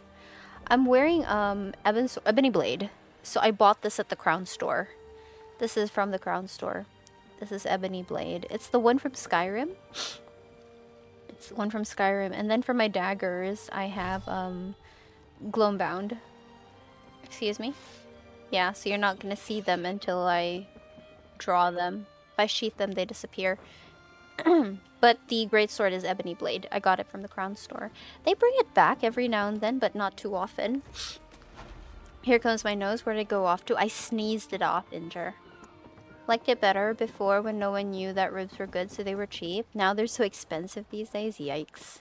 I'm wearing Ebony Blade. So I bought this at the Crown Store. This is from the Crown Store. This is Ebony Blade. It's the one from Skyrim. It's the one from Skyrim. And then for my daggers, I have Gloambound. Excuse me? Yeah, so you're not going to see them until I draw them. If I sheath them, they disappear. But the greatsword is Ebony Blade. I got it from the Crown Store. They bring it back every now and then, but not too often. Here comes my nose. Where did it go off to? I sneezed it off, Injure. Liked it better before when no one knew that ribs were good, so they were cheap. Now they're so expensive these days. Yikes.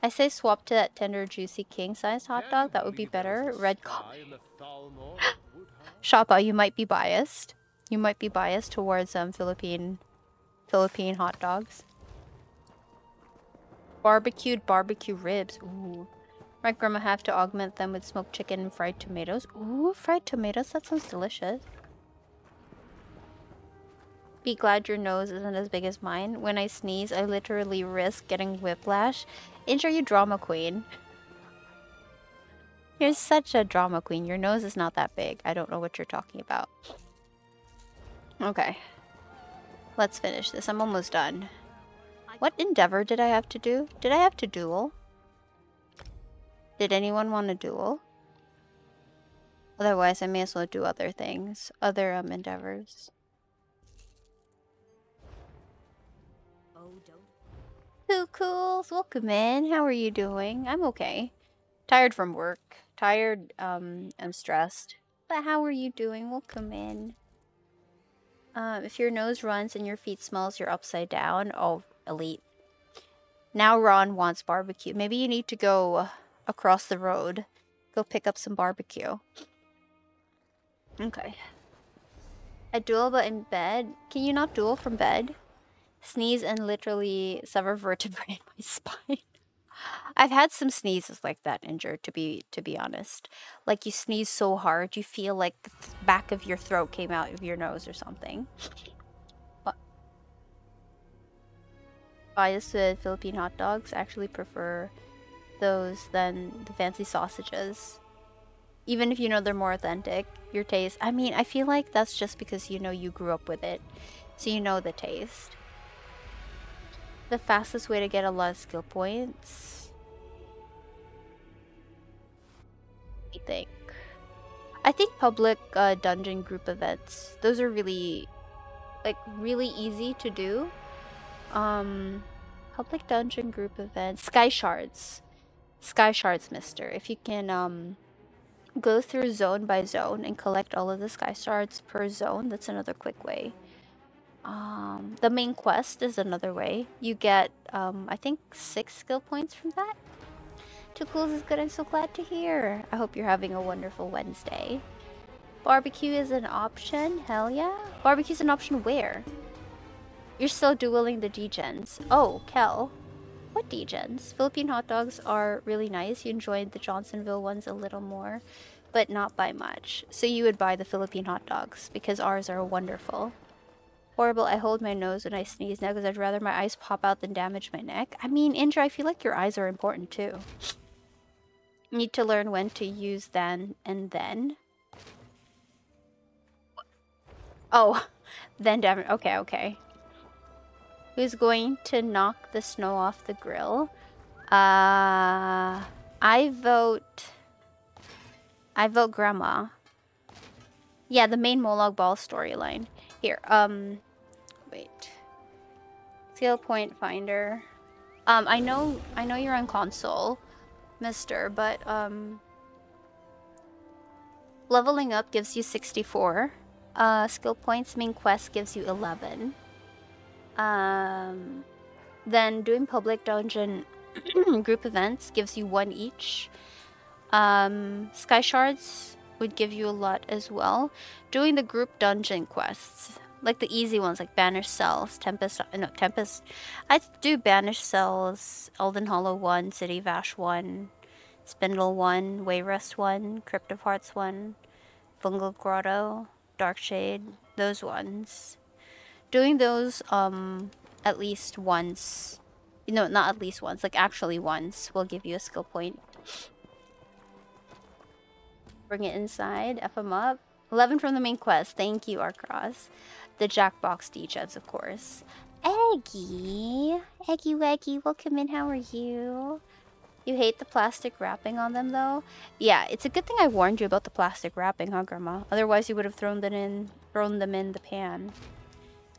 I say swap to that tender, juicy, king-sized hot dog. That would be better. Red coffee. Shoppa, you might be biased. You might be biased towards Philippine hot dogs. Barbecued barbecue ribs. Ooh. My grandma have to augment them with smoked chicken and fried tomatoes. Ooh, fried tomatoes? That sounds delicious. Be glad your nose isn't as big as mine. When I sneeze, I literally risk getting whiplash. Injure you drama queen. You're such a drama queen. Your nose is not that big. I don't know what you're talking about. Okay. Let's finish this. I'm almost done. What endeavor did I have to do? Did I have to duel? Did anyone want to duel? Otherwise, I may as well do other things. Other endeavors. Who cools? Welcome in. How are you doing? I'm okay. Tired from work. Tired, I'm stressed. But how are you doing? Welcome in. If your nose runs and your feet smells, you're upside down. Oh, elite. Now Ron wants barbecue. Maybe you need to go across the road. Go pick up some barbecue. Okay. I duel but in bed. Can you not duel from bed? Sneeze and literally sever vertebrae in my spine. I've had some sneezes like that, injured, to be honest. Like you sneeze so hard, you feel like the back of your throat came out of your nose or something. Biased with Philippine hot dogs, actually prefer those than the fancy sausages. Even if you know they're more authentic, your taste. I mean, I feel like that's just because you know you grew up with it, so you know the taste. The fastest way to get a lot of skill points. I think public dungeon group events. Those are really, like, really easy to do. Public dungeon group events. Sky shards. Sky shards, mister. If you can go through zone by zone and collect all of the sky shards per zone, that's another quick way. The main quest is another way. You get, I think 6 skill points from that. Too Cools is good, I'm so glad to hear. I hope you're having a wonderful Wednesday. Barbecue is an option? Hell yeah. Barbecue's an option where? You're still dueling the degens. Oh, Kel. What degens? Philippine hot dogs are really nice. You enjoyed the Johnsonville ones a little more, but not by much. So you would buy the Philippine hot dogs because ours are wonderful. Horrible, I hold my nose when I sneeze now because I'd rather my eyes pop out than damage my neck. I mean, Indra, I feel like your eyes are important too. Need to learn when to use then and then. Oh, then damage. Okay, okay. Who's going to knock the snow off the grill? I vote Grandma. Yeah, the main Molag Ball storyline. Here, wait. Skill point finder. I know you're on console, mister, but leveling up gives you 64. Skill points, main quest gives you 11. Then doing public dungeon group events gives you 1 each. Sky shards would give you a lot as well. Doing the group dungeon quests, like the easy ones, like Banished Cells, Tempest. I'd do Banished Cells, Elden Hollow 1, City Vash 1, Spindle 1, Wayrest 1, Crypt of Hearts 1, Fungal Grotto, Darkshade, those ones. Doing those at least once, not at least once, like actually once, will give you a skill point. Bring it inside, F them up. 11 from the main quest, thank you, Arcross. The Jackbox degens, of course. Eggy Weggy, welcome in, how are you? You hate the plastic wrapping on them though? Yeah, it's a good thing I warned you about the plastic wrapping, huh, Grandma? Otherwise you would have thrown them in the pan.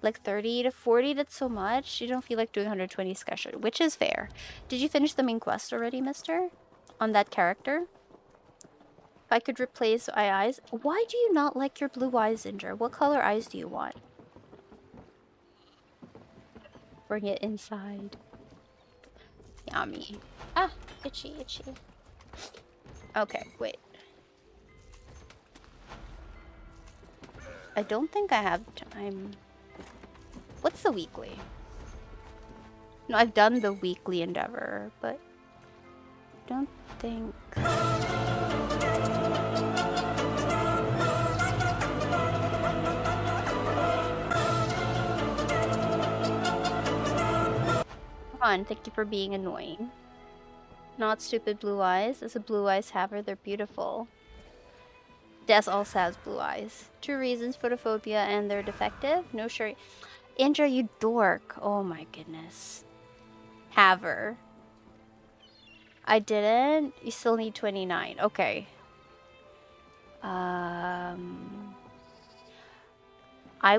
Like 30 to 40, that's so much. You don't feel like doing 120 sketches, which is fair. Did you finish the main quest already, mister? On that character? If I could replace my eyes. Why do you not like your blue eyes, Ginger? What color eyes do you want? Bring it inside. Yummy. Ah, itchy. Okay, wait. I don't think I have time. What's the weekly? No, I've done the weekly endeavor, but don't think. Come on, thank you for being annoying. Not stupid blue eyes. As a blue eyes haver, they're beautiful. Des also has blue eyes. 2 reasons: photophobia and they're defective. No sure. Indra, you dork. Oh my goodness. Haver. I didn't. You still need 29. Okay. I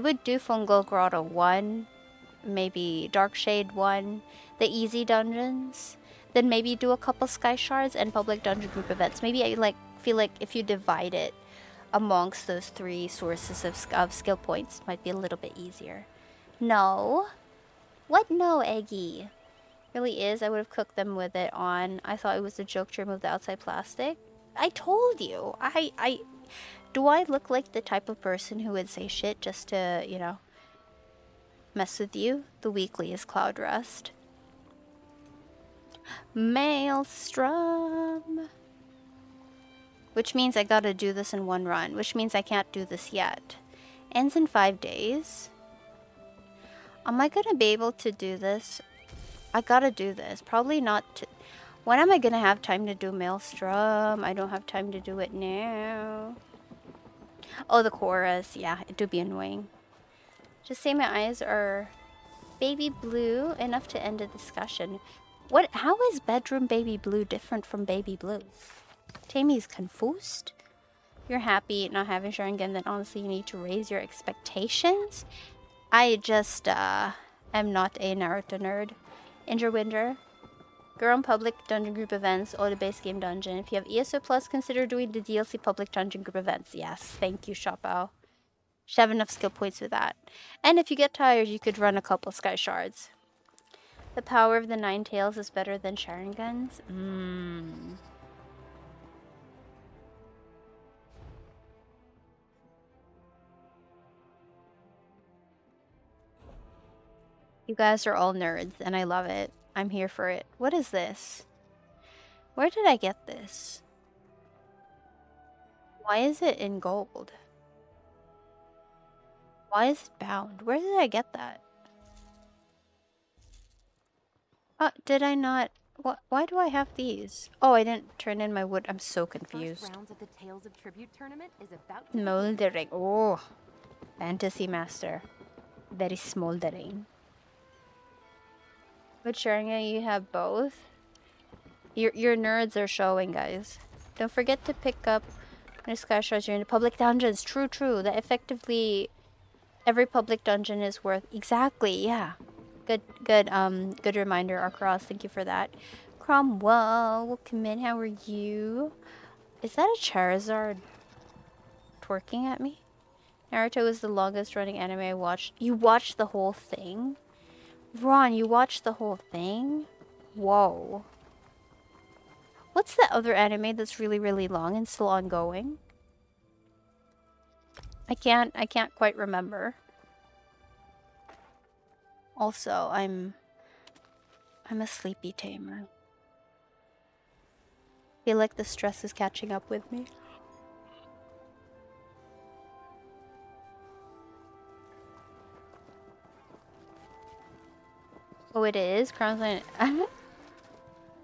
would do Fungal Grotto 1. Maybe Dark Shade 1. The easy dungeons. Then maybe do a couple Sky Shards and public dungeon group events. Maybe I feel like if you divide it amongst those 3 sources of skill points, it might be a little bit easier. No. What no, Eggy? Really is. I would have cooked them with it on. I thought it was a joke to remove the outside plastic. I told you. Do I look like the type of person who would say shit just to, you know, mess with you? The weekly is Cloud Rust. Maelstrom. Which means I gotta do this in 1 run. Which means I can't do this yet. Ends in 5 days. Am I gonna be able to do this? I gotta do this. Probably not. When am I gonna have time to do Maelstrom? I don't have time to do it now. Oh, the chorus. Yeah, it do be annoying. Just say my eyes are baby blue enough to end a discussion. What? How is bedroom baby blue different from baby blue? Tammy's confused. You're happy not having Sharingan, then honestly you need to raise your expectations. I just am not a Naruto nerd. Winder. Girl in public dungeon group events or the base game dungeon. If you have ESO Plus, consider doing the DLC public dungeon group events. Yes, thank you, Shopao. Should have enough skill points for that. And if you get tired, you could run a couple Sky Shards. The power of the 9 tails is better than Sharingans. You guys are all nerds, and I love it. I'm here for it. What is this? Where did I get this? Why is it in gold? Why is it bound? Where did I get that? Did I not? What? Why do I have these? Oh, I didn't turn in my wood. I'm so confused. First rounds of the Tales of Tribute tournament is about to Smoldering. Oh, Fantasy Master. Very smoldering. But Sharingan, you have both. Your nerds are showing, guys. Don't forget to pick up your Sky Shards during the public dungeons. True, true. That effectively every public dungeon is worth exactly. Yeah. Good reminder, Arcross. Thank you for that. Cromwell, welcome in. How are you? Is that a Charizard twerking at me? Naruto is the longest running anime I watched. You watched the whole thing? Ron, you watched the whole thing? Whoa. What's that other anime that's really, really long and still ongoing? I can't quite remember. Also, I'm a sleepy tamer. Feel like the stress is catching up with me. Oh, it is? Crown's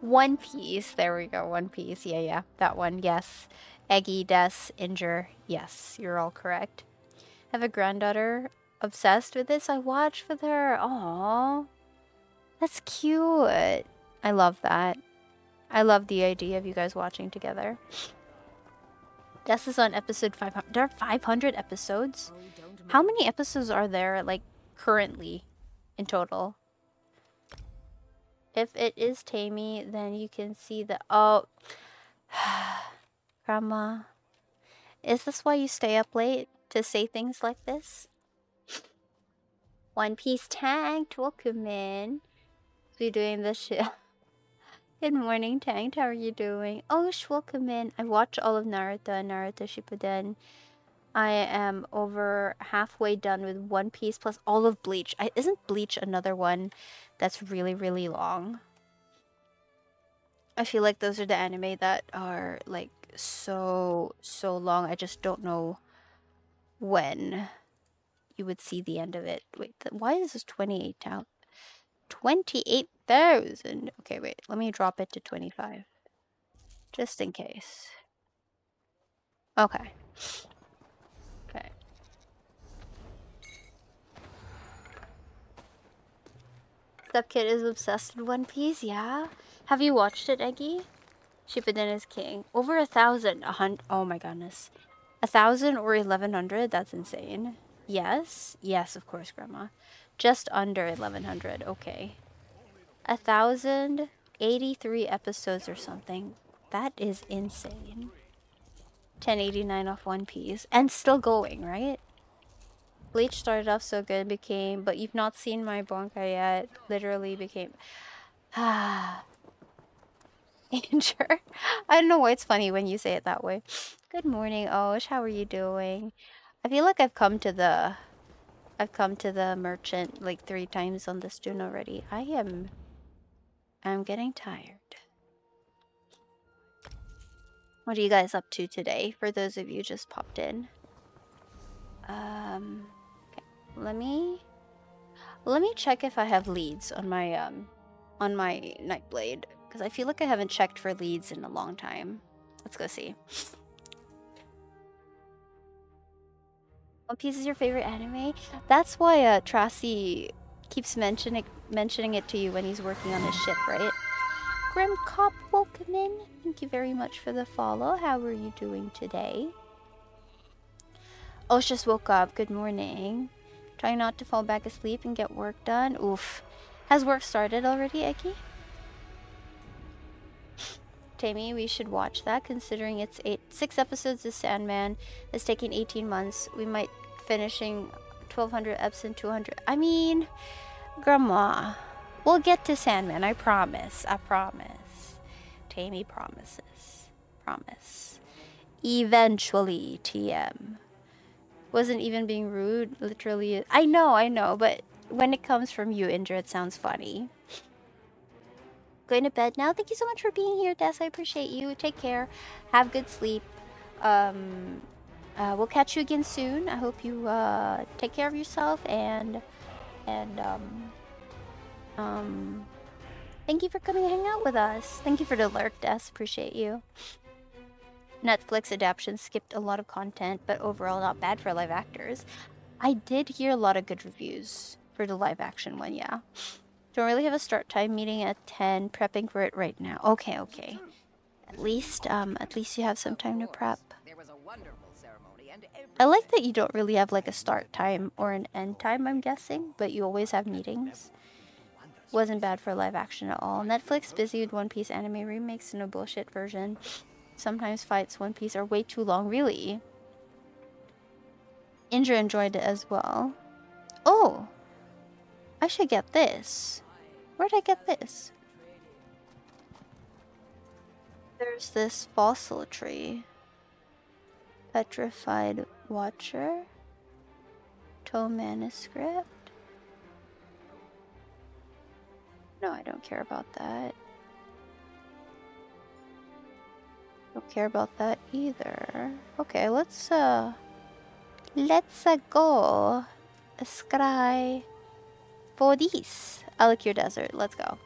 One Piece. There we go. One Piece. Yeah. That one. Yes. Eggy, Des, Injure. Yes, you're all correct. I have a granddaughter obsessed with this. I watch with her. Aww. That's cute. I love that. I love the idea of you guys watching together. Des is on episode 500. There are 500 episodes? How many episodes are there, like, currently in total? If it is Tammy, then you can see the... Oh. Grandma. Is this why you stay up late? To say things like this? One Piece Tanked. Welcome in. We're doing this shit. Good morning, Tanked. How are you doing? Oh, welcome in. I watched all of Naruto and Naruto Shippuden. I am over halfway done with One Piece plus all of Bleach. Isn't Bleach another one that's really, really long? I feel like those are the anime that are like so long. I just don't know when you would see the end of it. Wait, why is this 28,000? 28,000. Okay, wait. Let me drop it to 25. Just in case. Okay. Okay. Stepkid is obsessed with One Piece, yeah? Have you watched it, Eggy? Shippuden is king. Over 1,000. Oh my goodness. 1,000 or 1,100? That's insane. Yes? Yes, of course, Grandma. Just under 1,100. Okay. 1,083 episodes or something. That is insane. 1089 off One Piece. And still going, right? Bleach started off so good, became... But you've not seen my Bonkai yet. Literally became... Ah... Danger. I don't know why it's funny when you say it that way. Good morning, Osh. How are you doing? I feel like I've come to the merchant like 3 times on this tune already. I'm getting tired. What are you guys up to today? For those of you just popped in. Okay. Let me check if I have leads on my Nightblade. Because I feel like I haven't checked for leads in a long time. Let's go see. One Piece is your favorite anime? That's why Tracy keeps mentioning it to you when he's working on his ship, right? Grim Cop, welcome in. Thank you very much for the follow. How are you doing today? Osh just woke up. Good morning. Trying not to fall back asleep and get work done. Oof. Has work started already, Eki? Tammy, we should watch that, considering it's 6 episodes of Sandman. It's taking 18 months. We might finishing 1,200 eps in 200. I mean, Grandma, we'll get to Sandman. I promise. I promise. Tammy promises. Promise. Eventually, TM. Wasn't even being rude. Literally. I know. But when it comes from you, Indra, it sounds funny. Going to bed now. Thank you so much for being here, Des. I appreciate you. Take care. Have good sleep. We'll catch you again soon. I hope you take care of yourself and thank you for coming to hang out with us. Thank you for the lurk, Des. Appreciate you. Netflix adaptation skipped a lot of content, but overall not bad for live actors. I did hear a lot of good reviews for the live action one, yeah. Don't really have a start time, meeting at 10, prepping for it right now. Okay. At least you have some time to prep. I like that you don't really have like a start time or an end time, I'm guessing, but you always have meetings. Wasn't bad for live action at all. Netflix busy with One Piece anime remakes and a bullshit version. Sometimes fights One Piece are way too long, really. Indra enjoyed it as well. Oh! I should get this. Where'd I get this? There's this fossil tree. Petrified Watcher. Toe manuscript. No, I don't care about that. Don't care about that either. Okay, let's go. Scry for this. Alikir Desert. Let's go.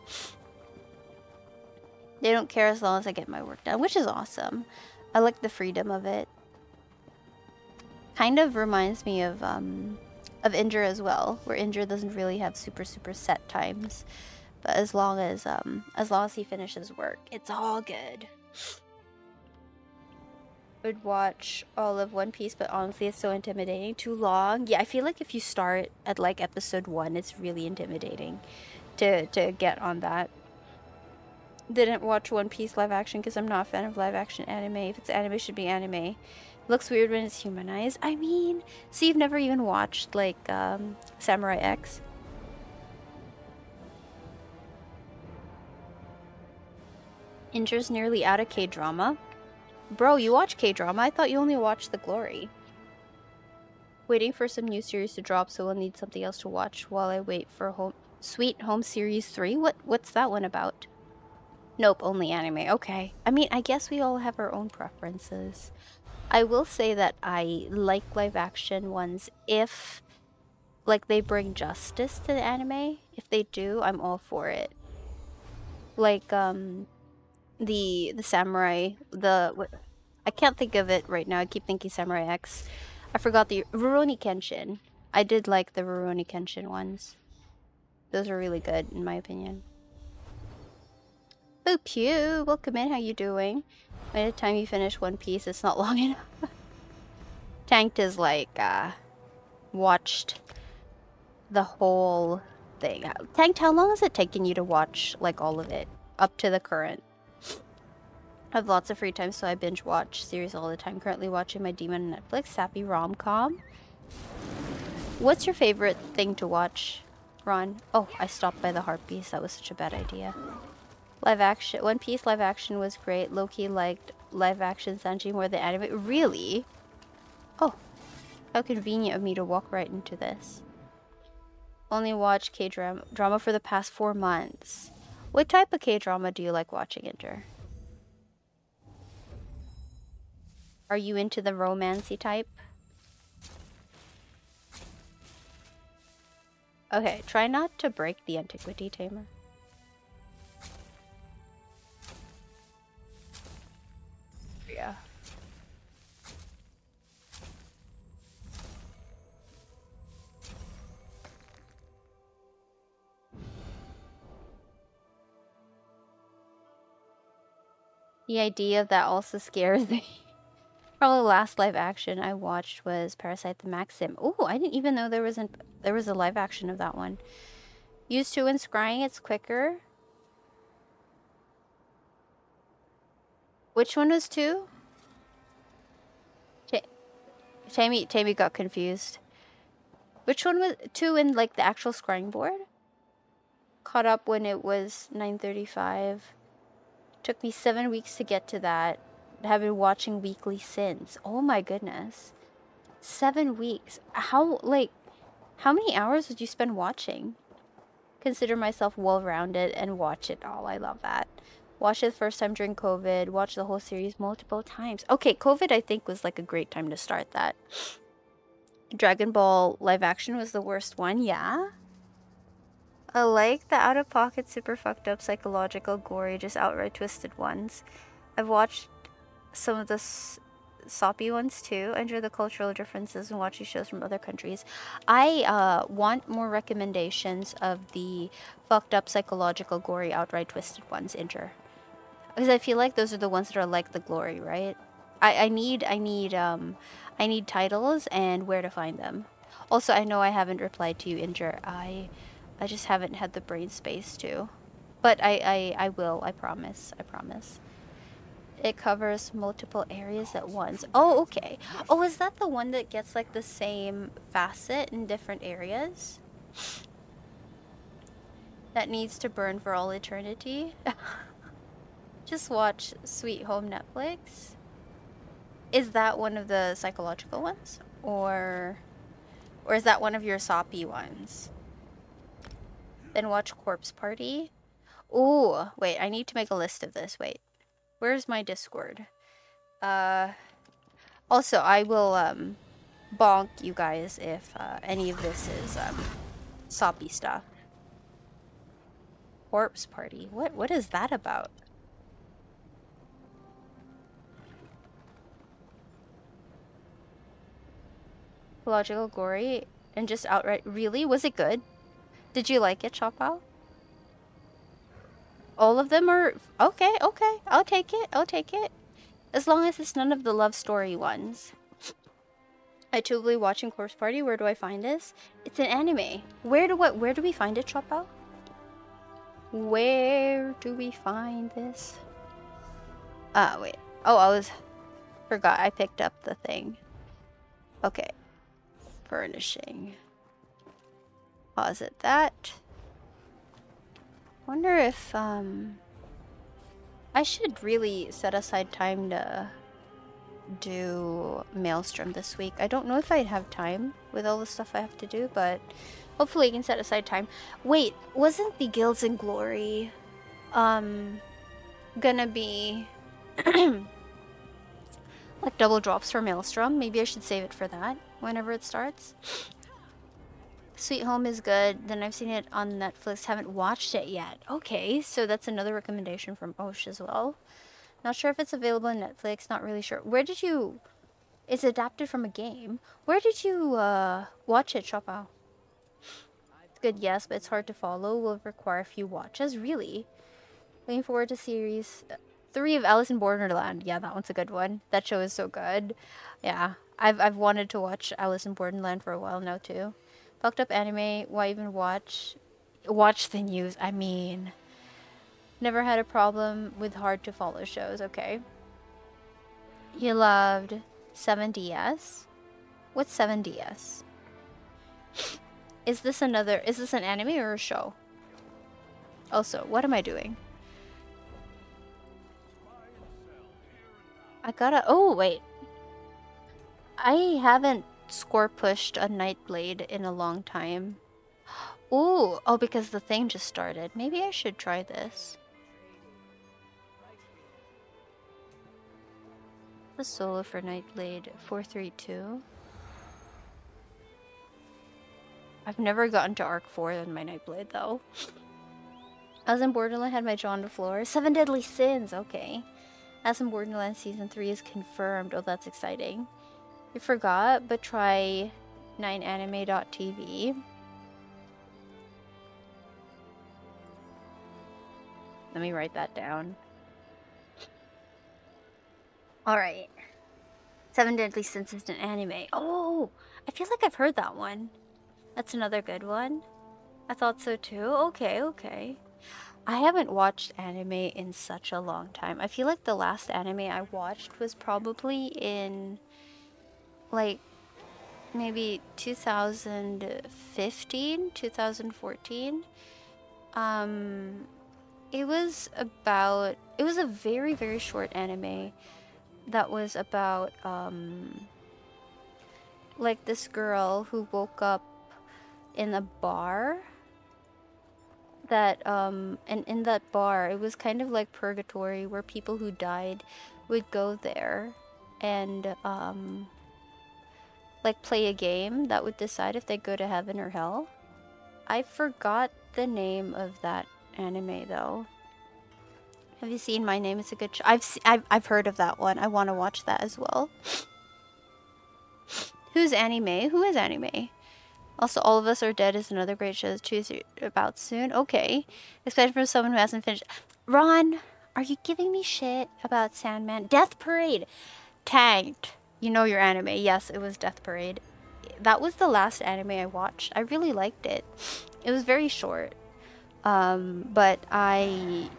They don't care as long as I get my work done, which is awesome. I like the freedom of it. Kind of reminds me of Indra as well, where Indra doesn't really have super set times, but as long as he finishes work, it's all good. Would watch all of One Piece, but honestly it's so intimidating. Too long. Yeah, I feel like if you start at like episode 1, it's really intimidating to get on that. Didn't watch One Piece live action because I'm not a fan of live action anime. If it's anime, it should be anime. Looks weird when it's humanized. I mean, so you've never even watched like Samurai X? Indra's nearly out of K-drama. Bro, you watch K-drama? I thought you only watched The Glory. Waiting for some new series to drop, so we'll need something else to watch while I wait for Sweet Home Series 3. What's that one about? Nope, only anime. Okay. I mean, I guess we all have our own preferences. I will say that I like live action ones if, like, they bring justice to the anime. If they do, I'm all for it. Like, the samurai, I can't think of it right now. I keep thinking Samurai X. I forgot the Rurouni Kenshin. I did like the Rurouni Kenshin ones. Those are really good, in my opinion. Oh, Pew! Welcome in, how you doing? By the time you finish One Piece, it's not long enough. Tanked is like, watched the whole thing. Tanked, how long has it taken you to watch, like, all of it? Up to the current? I have lots of free time, so I binge watch series all the time. Currently watching my Demon on Netflix, sappy rom-com. What's your favorite thing to watch, Ron? Oh, I stopped by the Harpies. That was such a bad idea. Live action. One Piece live action was great. Low-key liked live action Sanji more than anime. Really? Oh, how convenient of me to walk right into this. Only watch K-drama for the past 4 months. What type of K-drama do you like watching, Inter? Are you into the romancy type? Okay, try not to break the antiquity tamer. Yeah. The idea of that also scares me. Probably the last live action I watched was Parasite the Maxim. Oh, I didn't even know there was a live action of that one. Used to when scrying, it's quicker. Which one was 2? Tammy got confused. Which one was 2 in like the actual scrying board? Caught up when it was 9:35. Took me 7 weeks to get to that. Have been watching weekly since. Oh my goodness. 7 weeks. How many hours would you spend watching? Consider myself well-rounded and watch it all. I love that. Watched it the first time during COVID. Watched the whole series multiple times. Okay, COVID I think was like a great time to start that. Dragon Ball live action was the worst one, yeah? I like the out-of-pocket, super fucked up, psychological, gory, just outright twisted ones. I've watched some of the soppy ones too. I enjoy the cultural differences and watching shows from other countries. I want more recommendations of the fucked up, psychological, gory, outright twisted ones, Inter. Because I feel like those are the ones that are like the glory, right? I need titles and where to find them. Also, I know I haven't replied to you, Inter. I just haven't had the brain space to. But I will, I promise. I promise. It covers multiple areas at once. Oh, okay. Oh, is that the one that gets like the same facet in different areas? That needs to burn for all eternity? Just watch Sweet Home Netflix. Is that one of the psychological ones? Or is that one of your soppy ones? Then watch Corpse Party. Ooh, wait, I need to make a list of this. Wait. Where's my Discord? Also, I will bonk you guys if any of this is soppy stuff. Corpse Party. What is that about? Logical, gory, and just outright. Really? Was it good? Did you like it, Chopao? All of them are okay. I'll take it. As long as it's none of the love story ones. I too be watching Corpse Party. Where do I find this? It's an anime. Where do we find it, Chopao? Where do we find this? Wait. Oh, forgot. I picked up the thing. Okay. Furnishing. Pause at that. Wonder if I should really set aside time to do Maelstrom this week. I don't know if I'd have time with all the stuff I have to do, but hopefully I can set aside time. Wait, wasn't the Guilds in Glory gonna be like double drops for Maelstrom? Maybe I should save it for that whenever it starts. Sweet Home is good. Then I've seen it on Netflix. Haven't watched it yet. Okay, so that's another recommendation from Osh as well. Not sure if it's available on Netflix. Not really sure. Where did you... It's adapted from a game. Where did you watch it, Chopao? It's good, yes, but it's hard to follow. Will require a few watches. Really? Looking forward to series 3 of Alice in Borderland. Yeah, that one's a good one. That show is so good. Yeah, I've wanted to watch Alice in Borderland for a while now too. Fucked up anime. Why even watch the news? I mean, never had a problem with hard to follow shows. Okay. You loved 7DS. What's 7DS? Is this an anime or a show? Also, what am I doing? Oh, wait. I haven't score pushed a Nightblade in a long time. Ooh, oh, because the thing just started. Maybe I should try this. The solo for Nightblade 432. I've never gotten to Arc 4 in my Nightblade though. I was in Borderland, had my jaw on the floor. 7 Deadly Sins, okay. As in Borderland Season 3 is confirmed. Oh, that's exciting. You forgot, but try 9anime.tv. Let me write that down. Alright. 7 Deadly Sins is an anime. Oh! I feel like I've heard that one. That's another good one. I thought so too. Okay, okay. I haven't watched anime in such a long time. I feel like the last anime I watched was probably in... like maybe 2015, 2014. It was a very, very short anime that was about like this girl who woke up in a bar that and in that bar it was kind of like purgatory where people who died would go there and like play a game that would decide if they go to heaven or hell. I forgot the name of that anime though. Have you seen My Name Is a Good Show? I've heard of that one. I want to watch that as well. Who's anime? Who is anime? Also, All of Us Are Dead is another great show to choose about soon. Okay. Especially from someone who hasn't finished. Ron, are you giving me shit about Sandman? Death Parade! Tanked. You know your anime. Yes, it was Death Parade. That was the last anime I watched. I really liked it. It was very short. But I...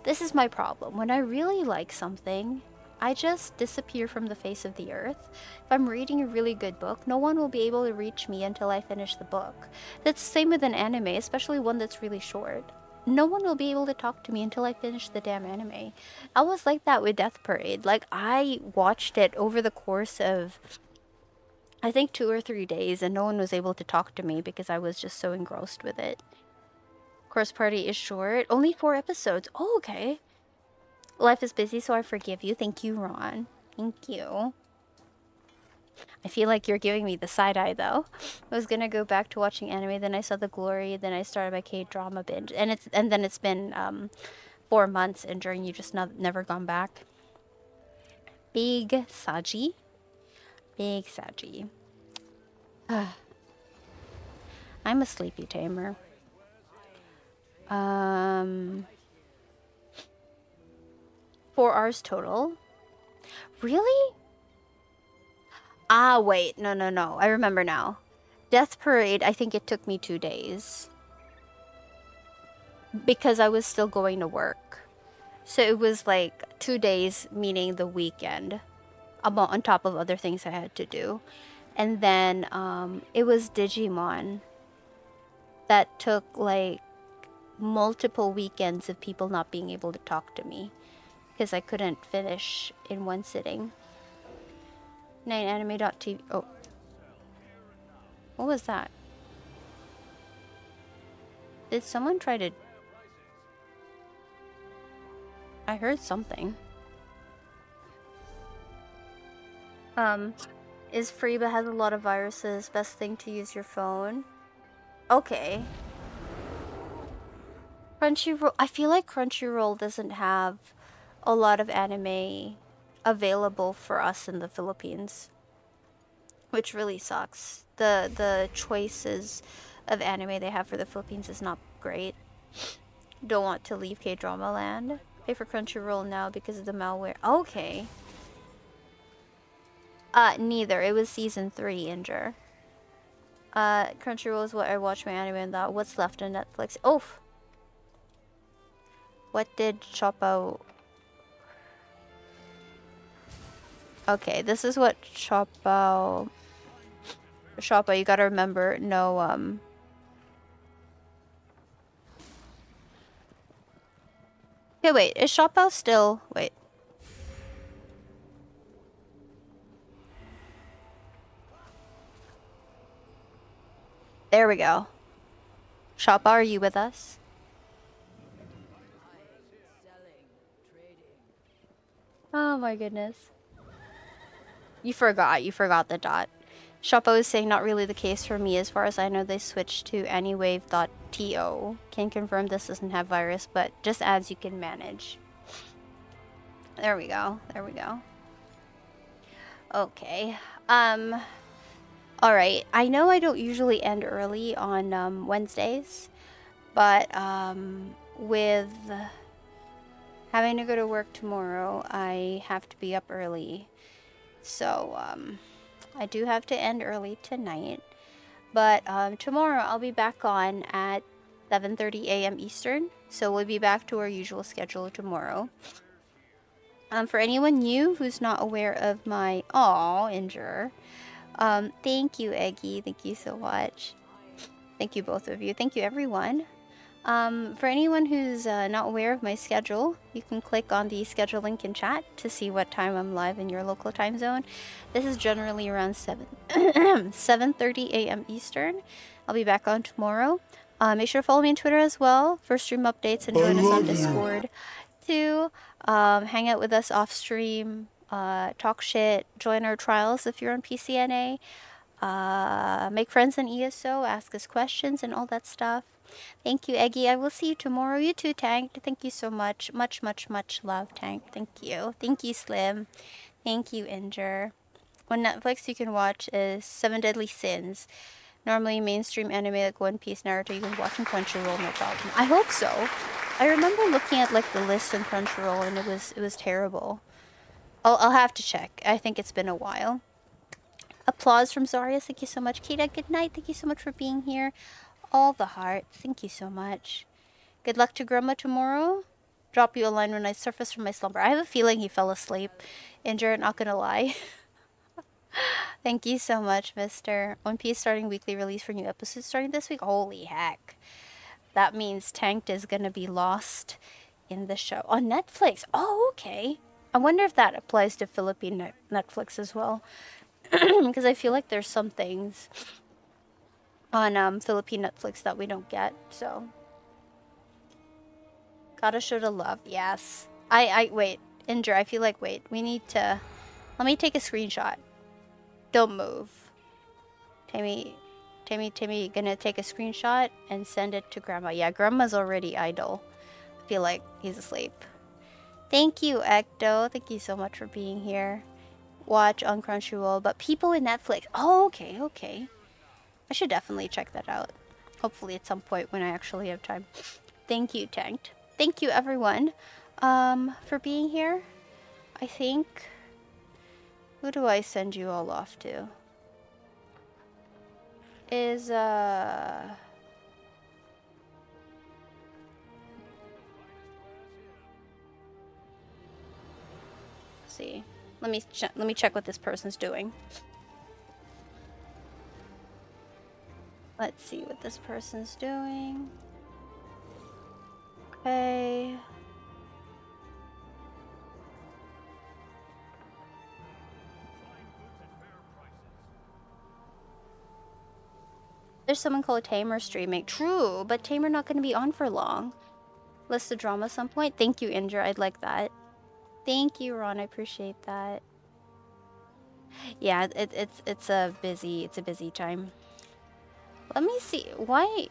This is my problem. When I really like something, I just disappear from the face of the earth. If I'm reading a really good book, no one will be able to reach me until I finish the book. That's the same with an anime, especially one that's really short. No one will be able to talk to me until I finish the damn anime. I was like that with Death Parade. Like, I watched it over the course of, I think, 2 or 3 days, and no one was able to talk to me because I was just so engrossed with it. Course Party is short. Only 4 episodes. Oh, okay. Life is busy, so I forgive you. Thank you, Ron. Thank you. I feel like you're giving me the side eye, though. I was gonna go back to watching anime, then I saw The Glory, then I started my K-drama binge, and then it's been 4 months, and during you just never gone back. Big Saji. Big Saji. I'm a sleepy tamer. 4 hours total. Really? Ah, wait. No. I remember now. Death Parade, I think it took me 2 days. Because I was still going to work. So it was like 2 days, meaning the weekend. On top of other things I had to do. And then it was Digimon. That took like multiple weekends of people not being able to talk to me. because I couldn't finish in one sitting. 9anime.tv. Oh. What was that? Did someone try to... I heard something. Is free but has a lot of viruses. Best thing to use your phone. Okay. Crunchyroll. I feel like Crunchyroll doesn't have a lot of anime available for us in the Philippines, which really sucks. The choices of anime they have for the Philippines is not great. Don't want to leave K-drama land. Pay for Crunchyroll now because of the malware. Okay. Neither. It was season 3, Injure. Crunchyroll is what I watch my anime and that. What's left on Netflix? Oh! What did Choppa... Okay, this is what Choppa... Choppa, you gotta remember, no, Okay, wait, is Choppa still... Wait. There we go. Choppa, are you with us? Oh my goodness. You forgot the dot. Shoppo is saying not really the case for me. As far as I know, they switched to anywave.to. Can confirm this doesn't have virus, but just ads you can manage. There we go. There we go. Okay. Alright. I know I don't usually end early on Wednesdays, but with having to go to work tomorrow, I have to be up early. So, I do have to end early tonight. But tomorrow I'll be back on at 7:30 a.m. Eastern. So we'll be back to our usual schedule tomorrow. For anyone new who's not aware of my... Aw, Injure. Thank you, Eggy. Thank you so much. Thank you, both of you. Thank you, everyone. For anyone who's not aware of my schedule, you can click on the schedule link in chat to see what time I'm live in your local time zone. This is generally around 7:30 a.m. Eastern. I'll be back on tomorrow. Make sure to follow me on Twitter as well for stream updates and join us on Discord to hang out with us off stream, talk shit, join our trials if you're on PCNA, make friends in ESO, ask us questions and all that stuff. Thank you, Eggy. I will see you tomorrow. You too, Tank. Thank you so much. Much, much, much love, Tank. Thank you. Thank you, Slim. Thank you, Injure. On Netflix, you can watch is 7 Deadly Sins. Normally, mainstream anime like One Piece, Naruto, you can watch on Crunchyroll, no problem. I hope so. I remember looking at like the list on Crunchyroll, and it was terrible. I'll have to check. I think it's been a while. Applause from Zarius. Thank you so much. Kita, good night. Thank you so much for being here. All the hearts. Thank you so much. Good luck to Grandma tomorrow. Drop you a line when I surface from my slumber. I have a feeling he fell asleep. Injured, not gonna lie. Thank you so much, Mister. One Piece starting weekly release for new episodes starting this week. Holy heck. That means Tanked is gonna be lost in the show. On Netflix. Oh, okay. I wonder if that applies to Philippine Netflix as well. Because I feel like there's some things on Philippine Netflix that we don't get, so. Gotta show the love, yes. Wait, Indra, I feel like, wait, we need to, let me take a screenshot. Don't move. Tammy gonna take a screenshot and send it to Grandma. Yeah, Grandma's already idle. I feel like he's asleep. Thank you, Ecto. Thank you so much for being here. Watch on Crunchyroll, but people in Netflix. Oh, okay, okay. I should definitely check that out. Hopefully at some point when I actually have time. Thank you, Tanked. Thank you, everyone, for being here. I think... Who do I send you all off to? Is, Let's see. Let me check what this person's doing. Let's see what this person's doing. Okay. There's someone called Tamer streaming. True, but Tamer not going to be on for long. List of drama at some point. Thank you, Indra. I'd like that. Thank you, Ron. I appreciate that. Yeah, it's a busy time. Let me see. Why?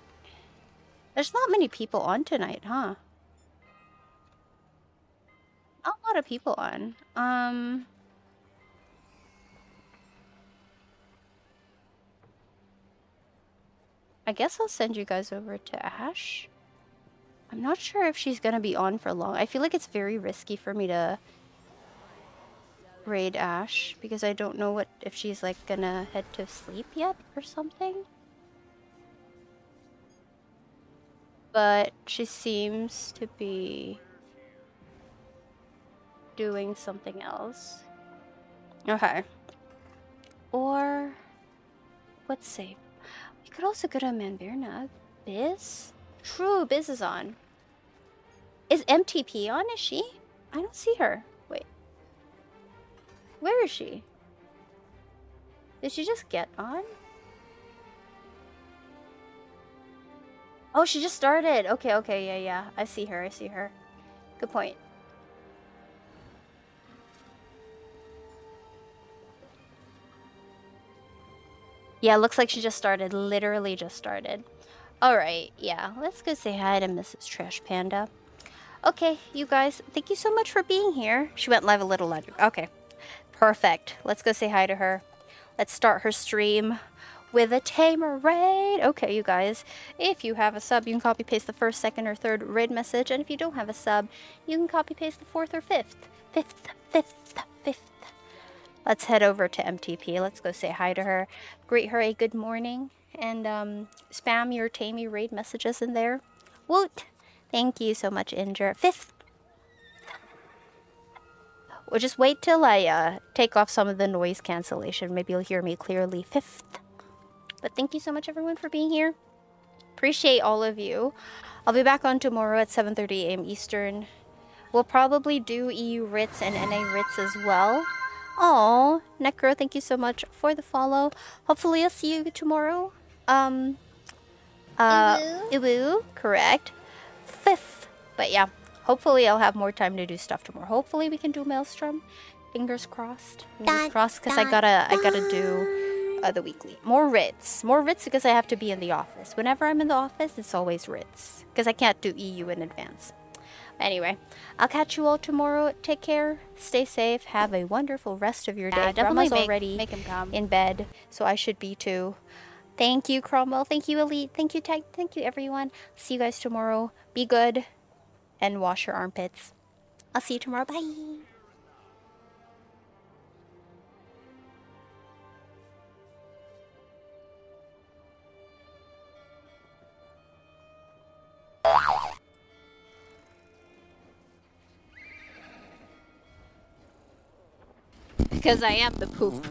There's not many people on tonight, huh? Not a lot of people on. I guess I'll send you guys over to Ash. I'm not sure if she's gonna be on for long. I feel like it's very risky for me to raid Ash because I don't know if she's like gonna head to sleep yet or something. But she seems to be doing something else. Okay. Or let's see. We could also go to Manbirna. Biz? True, Biz is on. Is MTP on? Is she? I don't see her. Wait. Where is she? Did she just get on? Oh, she just started. Okay, yeah. I see her. Good point. Yeah, looks like she just started. Literally just started. Alright, yeah. Let's go say hi to Mrs. Trash Panda. Okay, you guys, thank you so much for being here. She went live a little later. Okay, perfect. Let's go say hi to her. Let's start her stream with a Tamer raid. Okay, you guys, if you have a sub, you can copy paste the first, second, or third raid message. And if you don't have a sub, you can copy paste the fourth or fifth. Fifth. Let's head over to MTP. Let's go say hi to her. Greet her a good morning. And spam your Tammy raid messages in there. Woot! Thank you so much, Indra. Fifth. Well, just wait till I take off some of the noise cancellation. Maybe you'll hear me clearly. Fifth. But thank you so much, everyone, for being here. Appreciate all of you. I'll be back on tomorrow at 7:30 a.m. Eastern. We'll probably do EU Ritz and NA Ritz as well. Oh, Necro, thank you so much for the follow. Hopefully I'll see you tomorrow. Iwu, correct. Fifth. But yeah, hopefully I'll have more time to do stuff tomorrow. Hopefully we can do Maelstrom. Fingers crossed. Fingers crossed, because I gotta do the weekly. More Ritz because I have to be in the office. Whenever I'm in the office, it's always Ritz because I can't do EU in advance. Anyway, I'll catch you all tomorrow. Take care. Stay safe. Have a wonderful rest of your day. Definitely already make him come. in bed, so I should be too. Thank you, Cromwell. Thank you, Elite. Thank you, Tag. Thank you, everyone. See you guys tomorrow. Be good and wash your armpits. I'll see you tomorrow. Bye. Because I am the poop.